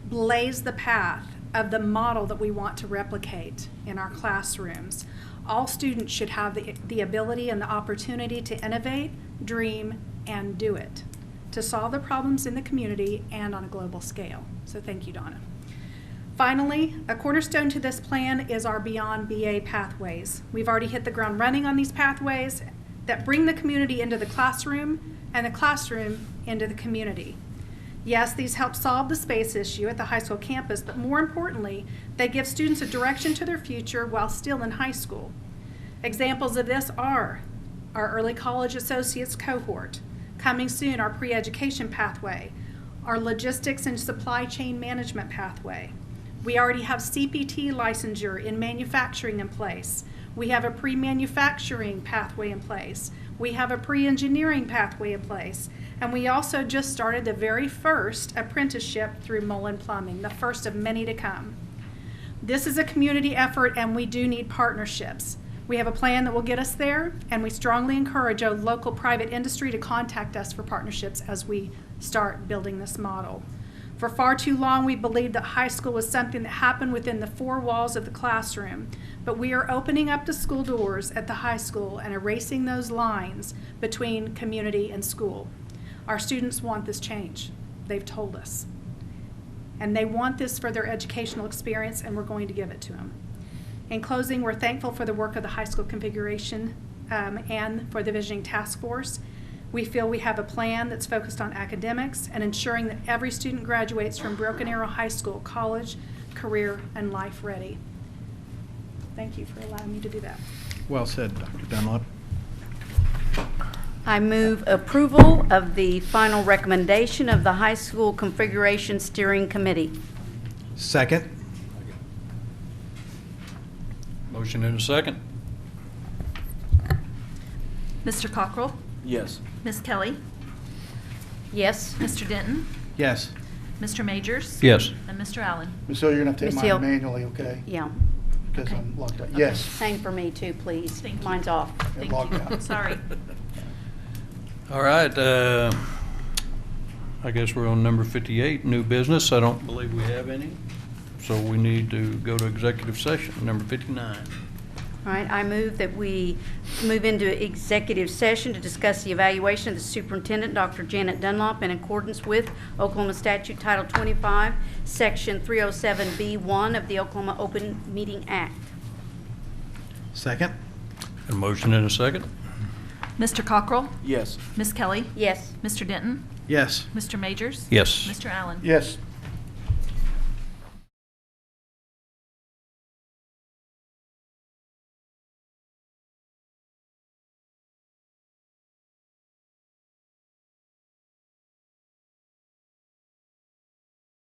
[SPEAKER 2] blazed the path of the model that we want to replicate in our classrooms. All students should have the ability and the opportunity to innovate, dream, and do it, to solve the problems in the community and on a global scale. So thank you, Donna. Finally, a cornerstone to this plan is our Beyond BA pathways. We've already hit the ground running on these pathways that bring the community into the classroom and the classroom into the community. Yes, these help solve the space issue at the high school campus, but more importantly, they give students a direction to their future while still in high school. Examples of this are our Early College Associates cohort, coming soon our pre-education pathway, our logistics and supply chain management pathway. We already have CPT licensure in manufacturing in place. We have a pre-manufacturing pathway in place. We have a pre-engineering pathway in place. And we also just started the very first apprenticeship through Mullen Plumbing, the first of many to come. This is a community effort and we do need partnerships. We have a plan that will get us there, and we strongly encourage a local private industry to contact us for partnerships as we start building this model. For far too long, we believed that high school was something that happened within the four walls of the classroom, but we are opening up the school doors at the high school and erasing those lines between community and school. Our students want this change. They've told us. And they want this for their educational experience, and we're going to give it to them. In closing, we're thankful for the work of the high school configuration and for the Visioning Task Force. We feel we have a plan that's focused on academics and ensuring that every student graduates from Broken Arrow High School, college, career, and life ready. Thank you for allowing me to do that.
[SPEAKER 4] Well said, Dr. Dunlop.
[SPEAKER 5] I move approval of the final recommendation of the High School Configuration Steering Committee.
[SPEAKER 4] Second.
[SPEAKER 1] Motion and a second.
[SPEAKER 13] Mr. Cockrell?
[SPEAKER 16] Yes.
[SPEAKER 13] Ms. Kelly?
[SPEAKER 5] Yes.
[SPEAKER 13] Mr. Denton?
[SPEAKER 4] Yes.
[SPEAKER 13] Mr. Majors?
[SPEAKER 1] Yes.
[SPEAKER 13] And Mr. Allen?
[SPEAKER 15] Ms. Hill, you're going to have to
[SPEAKER 5] Ms.
[SPEAKER 15] take
[SPEAKER 5] Hill.
[SPEAKER 15] mine manually, okay?
[SPEAKER 5] Yeah.
[SPEAKER 15] Because
[SPEAKER 13] Okay.
[SPEAKER 15] I'm locked out. Yes.
[SPEAKER 5] Same for me too, please.
[SPEAKER 13] Thank you.
[SPEAKER 5] Mine's off.
[SPEAKER 15] I'm locked out.
[SPEAKER 13] Sorry.
[SPEAKER 1] All right, I guess we're on number 58, new business. I don't believe we have any, so we need to go to executive session, number 59.
[SPEAKER 5] All right, I move that we move into executive session to discuss the evaluation of the superintendent, Dr. Janet Dunlop, in accordance with Oklahoma Statute Title 25, Section 307B1 of the Oklahoma Open Meeting Act.
[SPEAKER 4] Second?
[SPEAKER 1] A motion and a second?
[SPEAKER 13] Mr. Cockrell?
[SPEAKER 16] Yes.
[SPEAKER 13] Ms. Kelly?
[SPEAKER 5] Yes.
[SPEAKER 13] Mr. Denton?
[SPEAKER 4] Yes.
[SPEAKER 13] Mr. Majors?
[SPEAKER 1] Yes.
[SPEAKER 13] Mr. Allen?
[SPEAKER 15] Yes.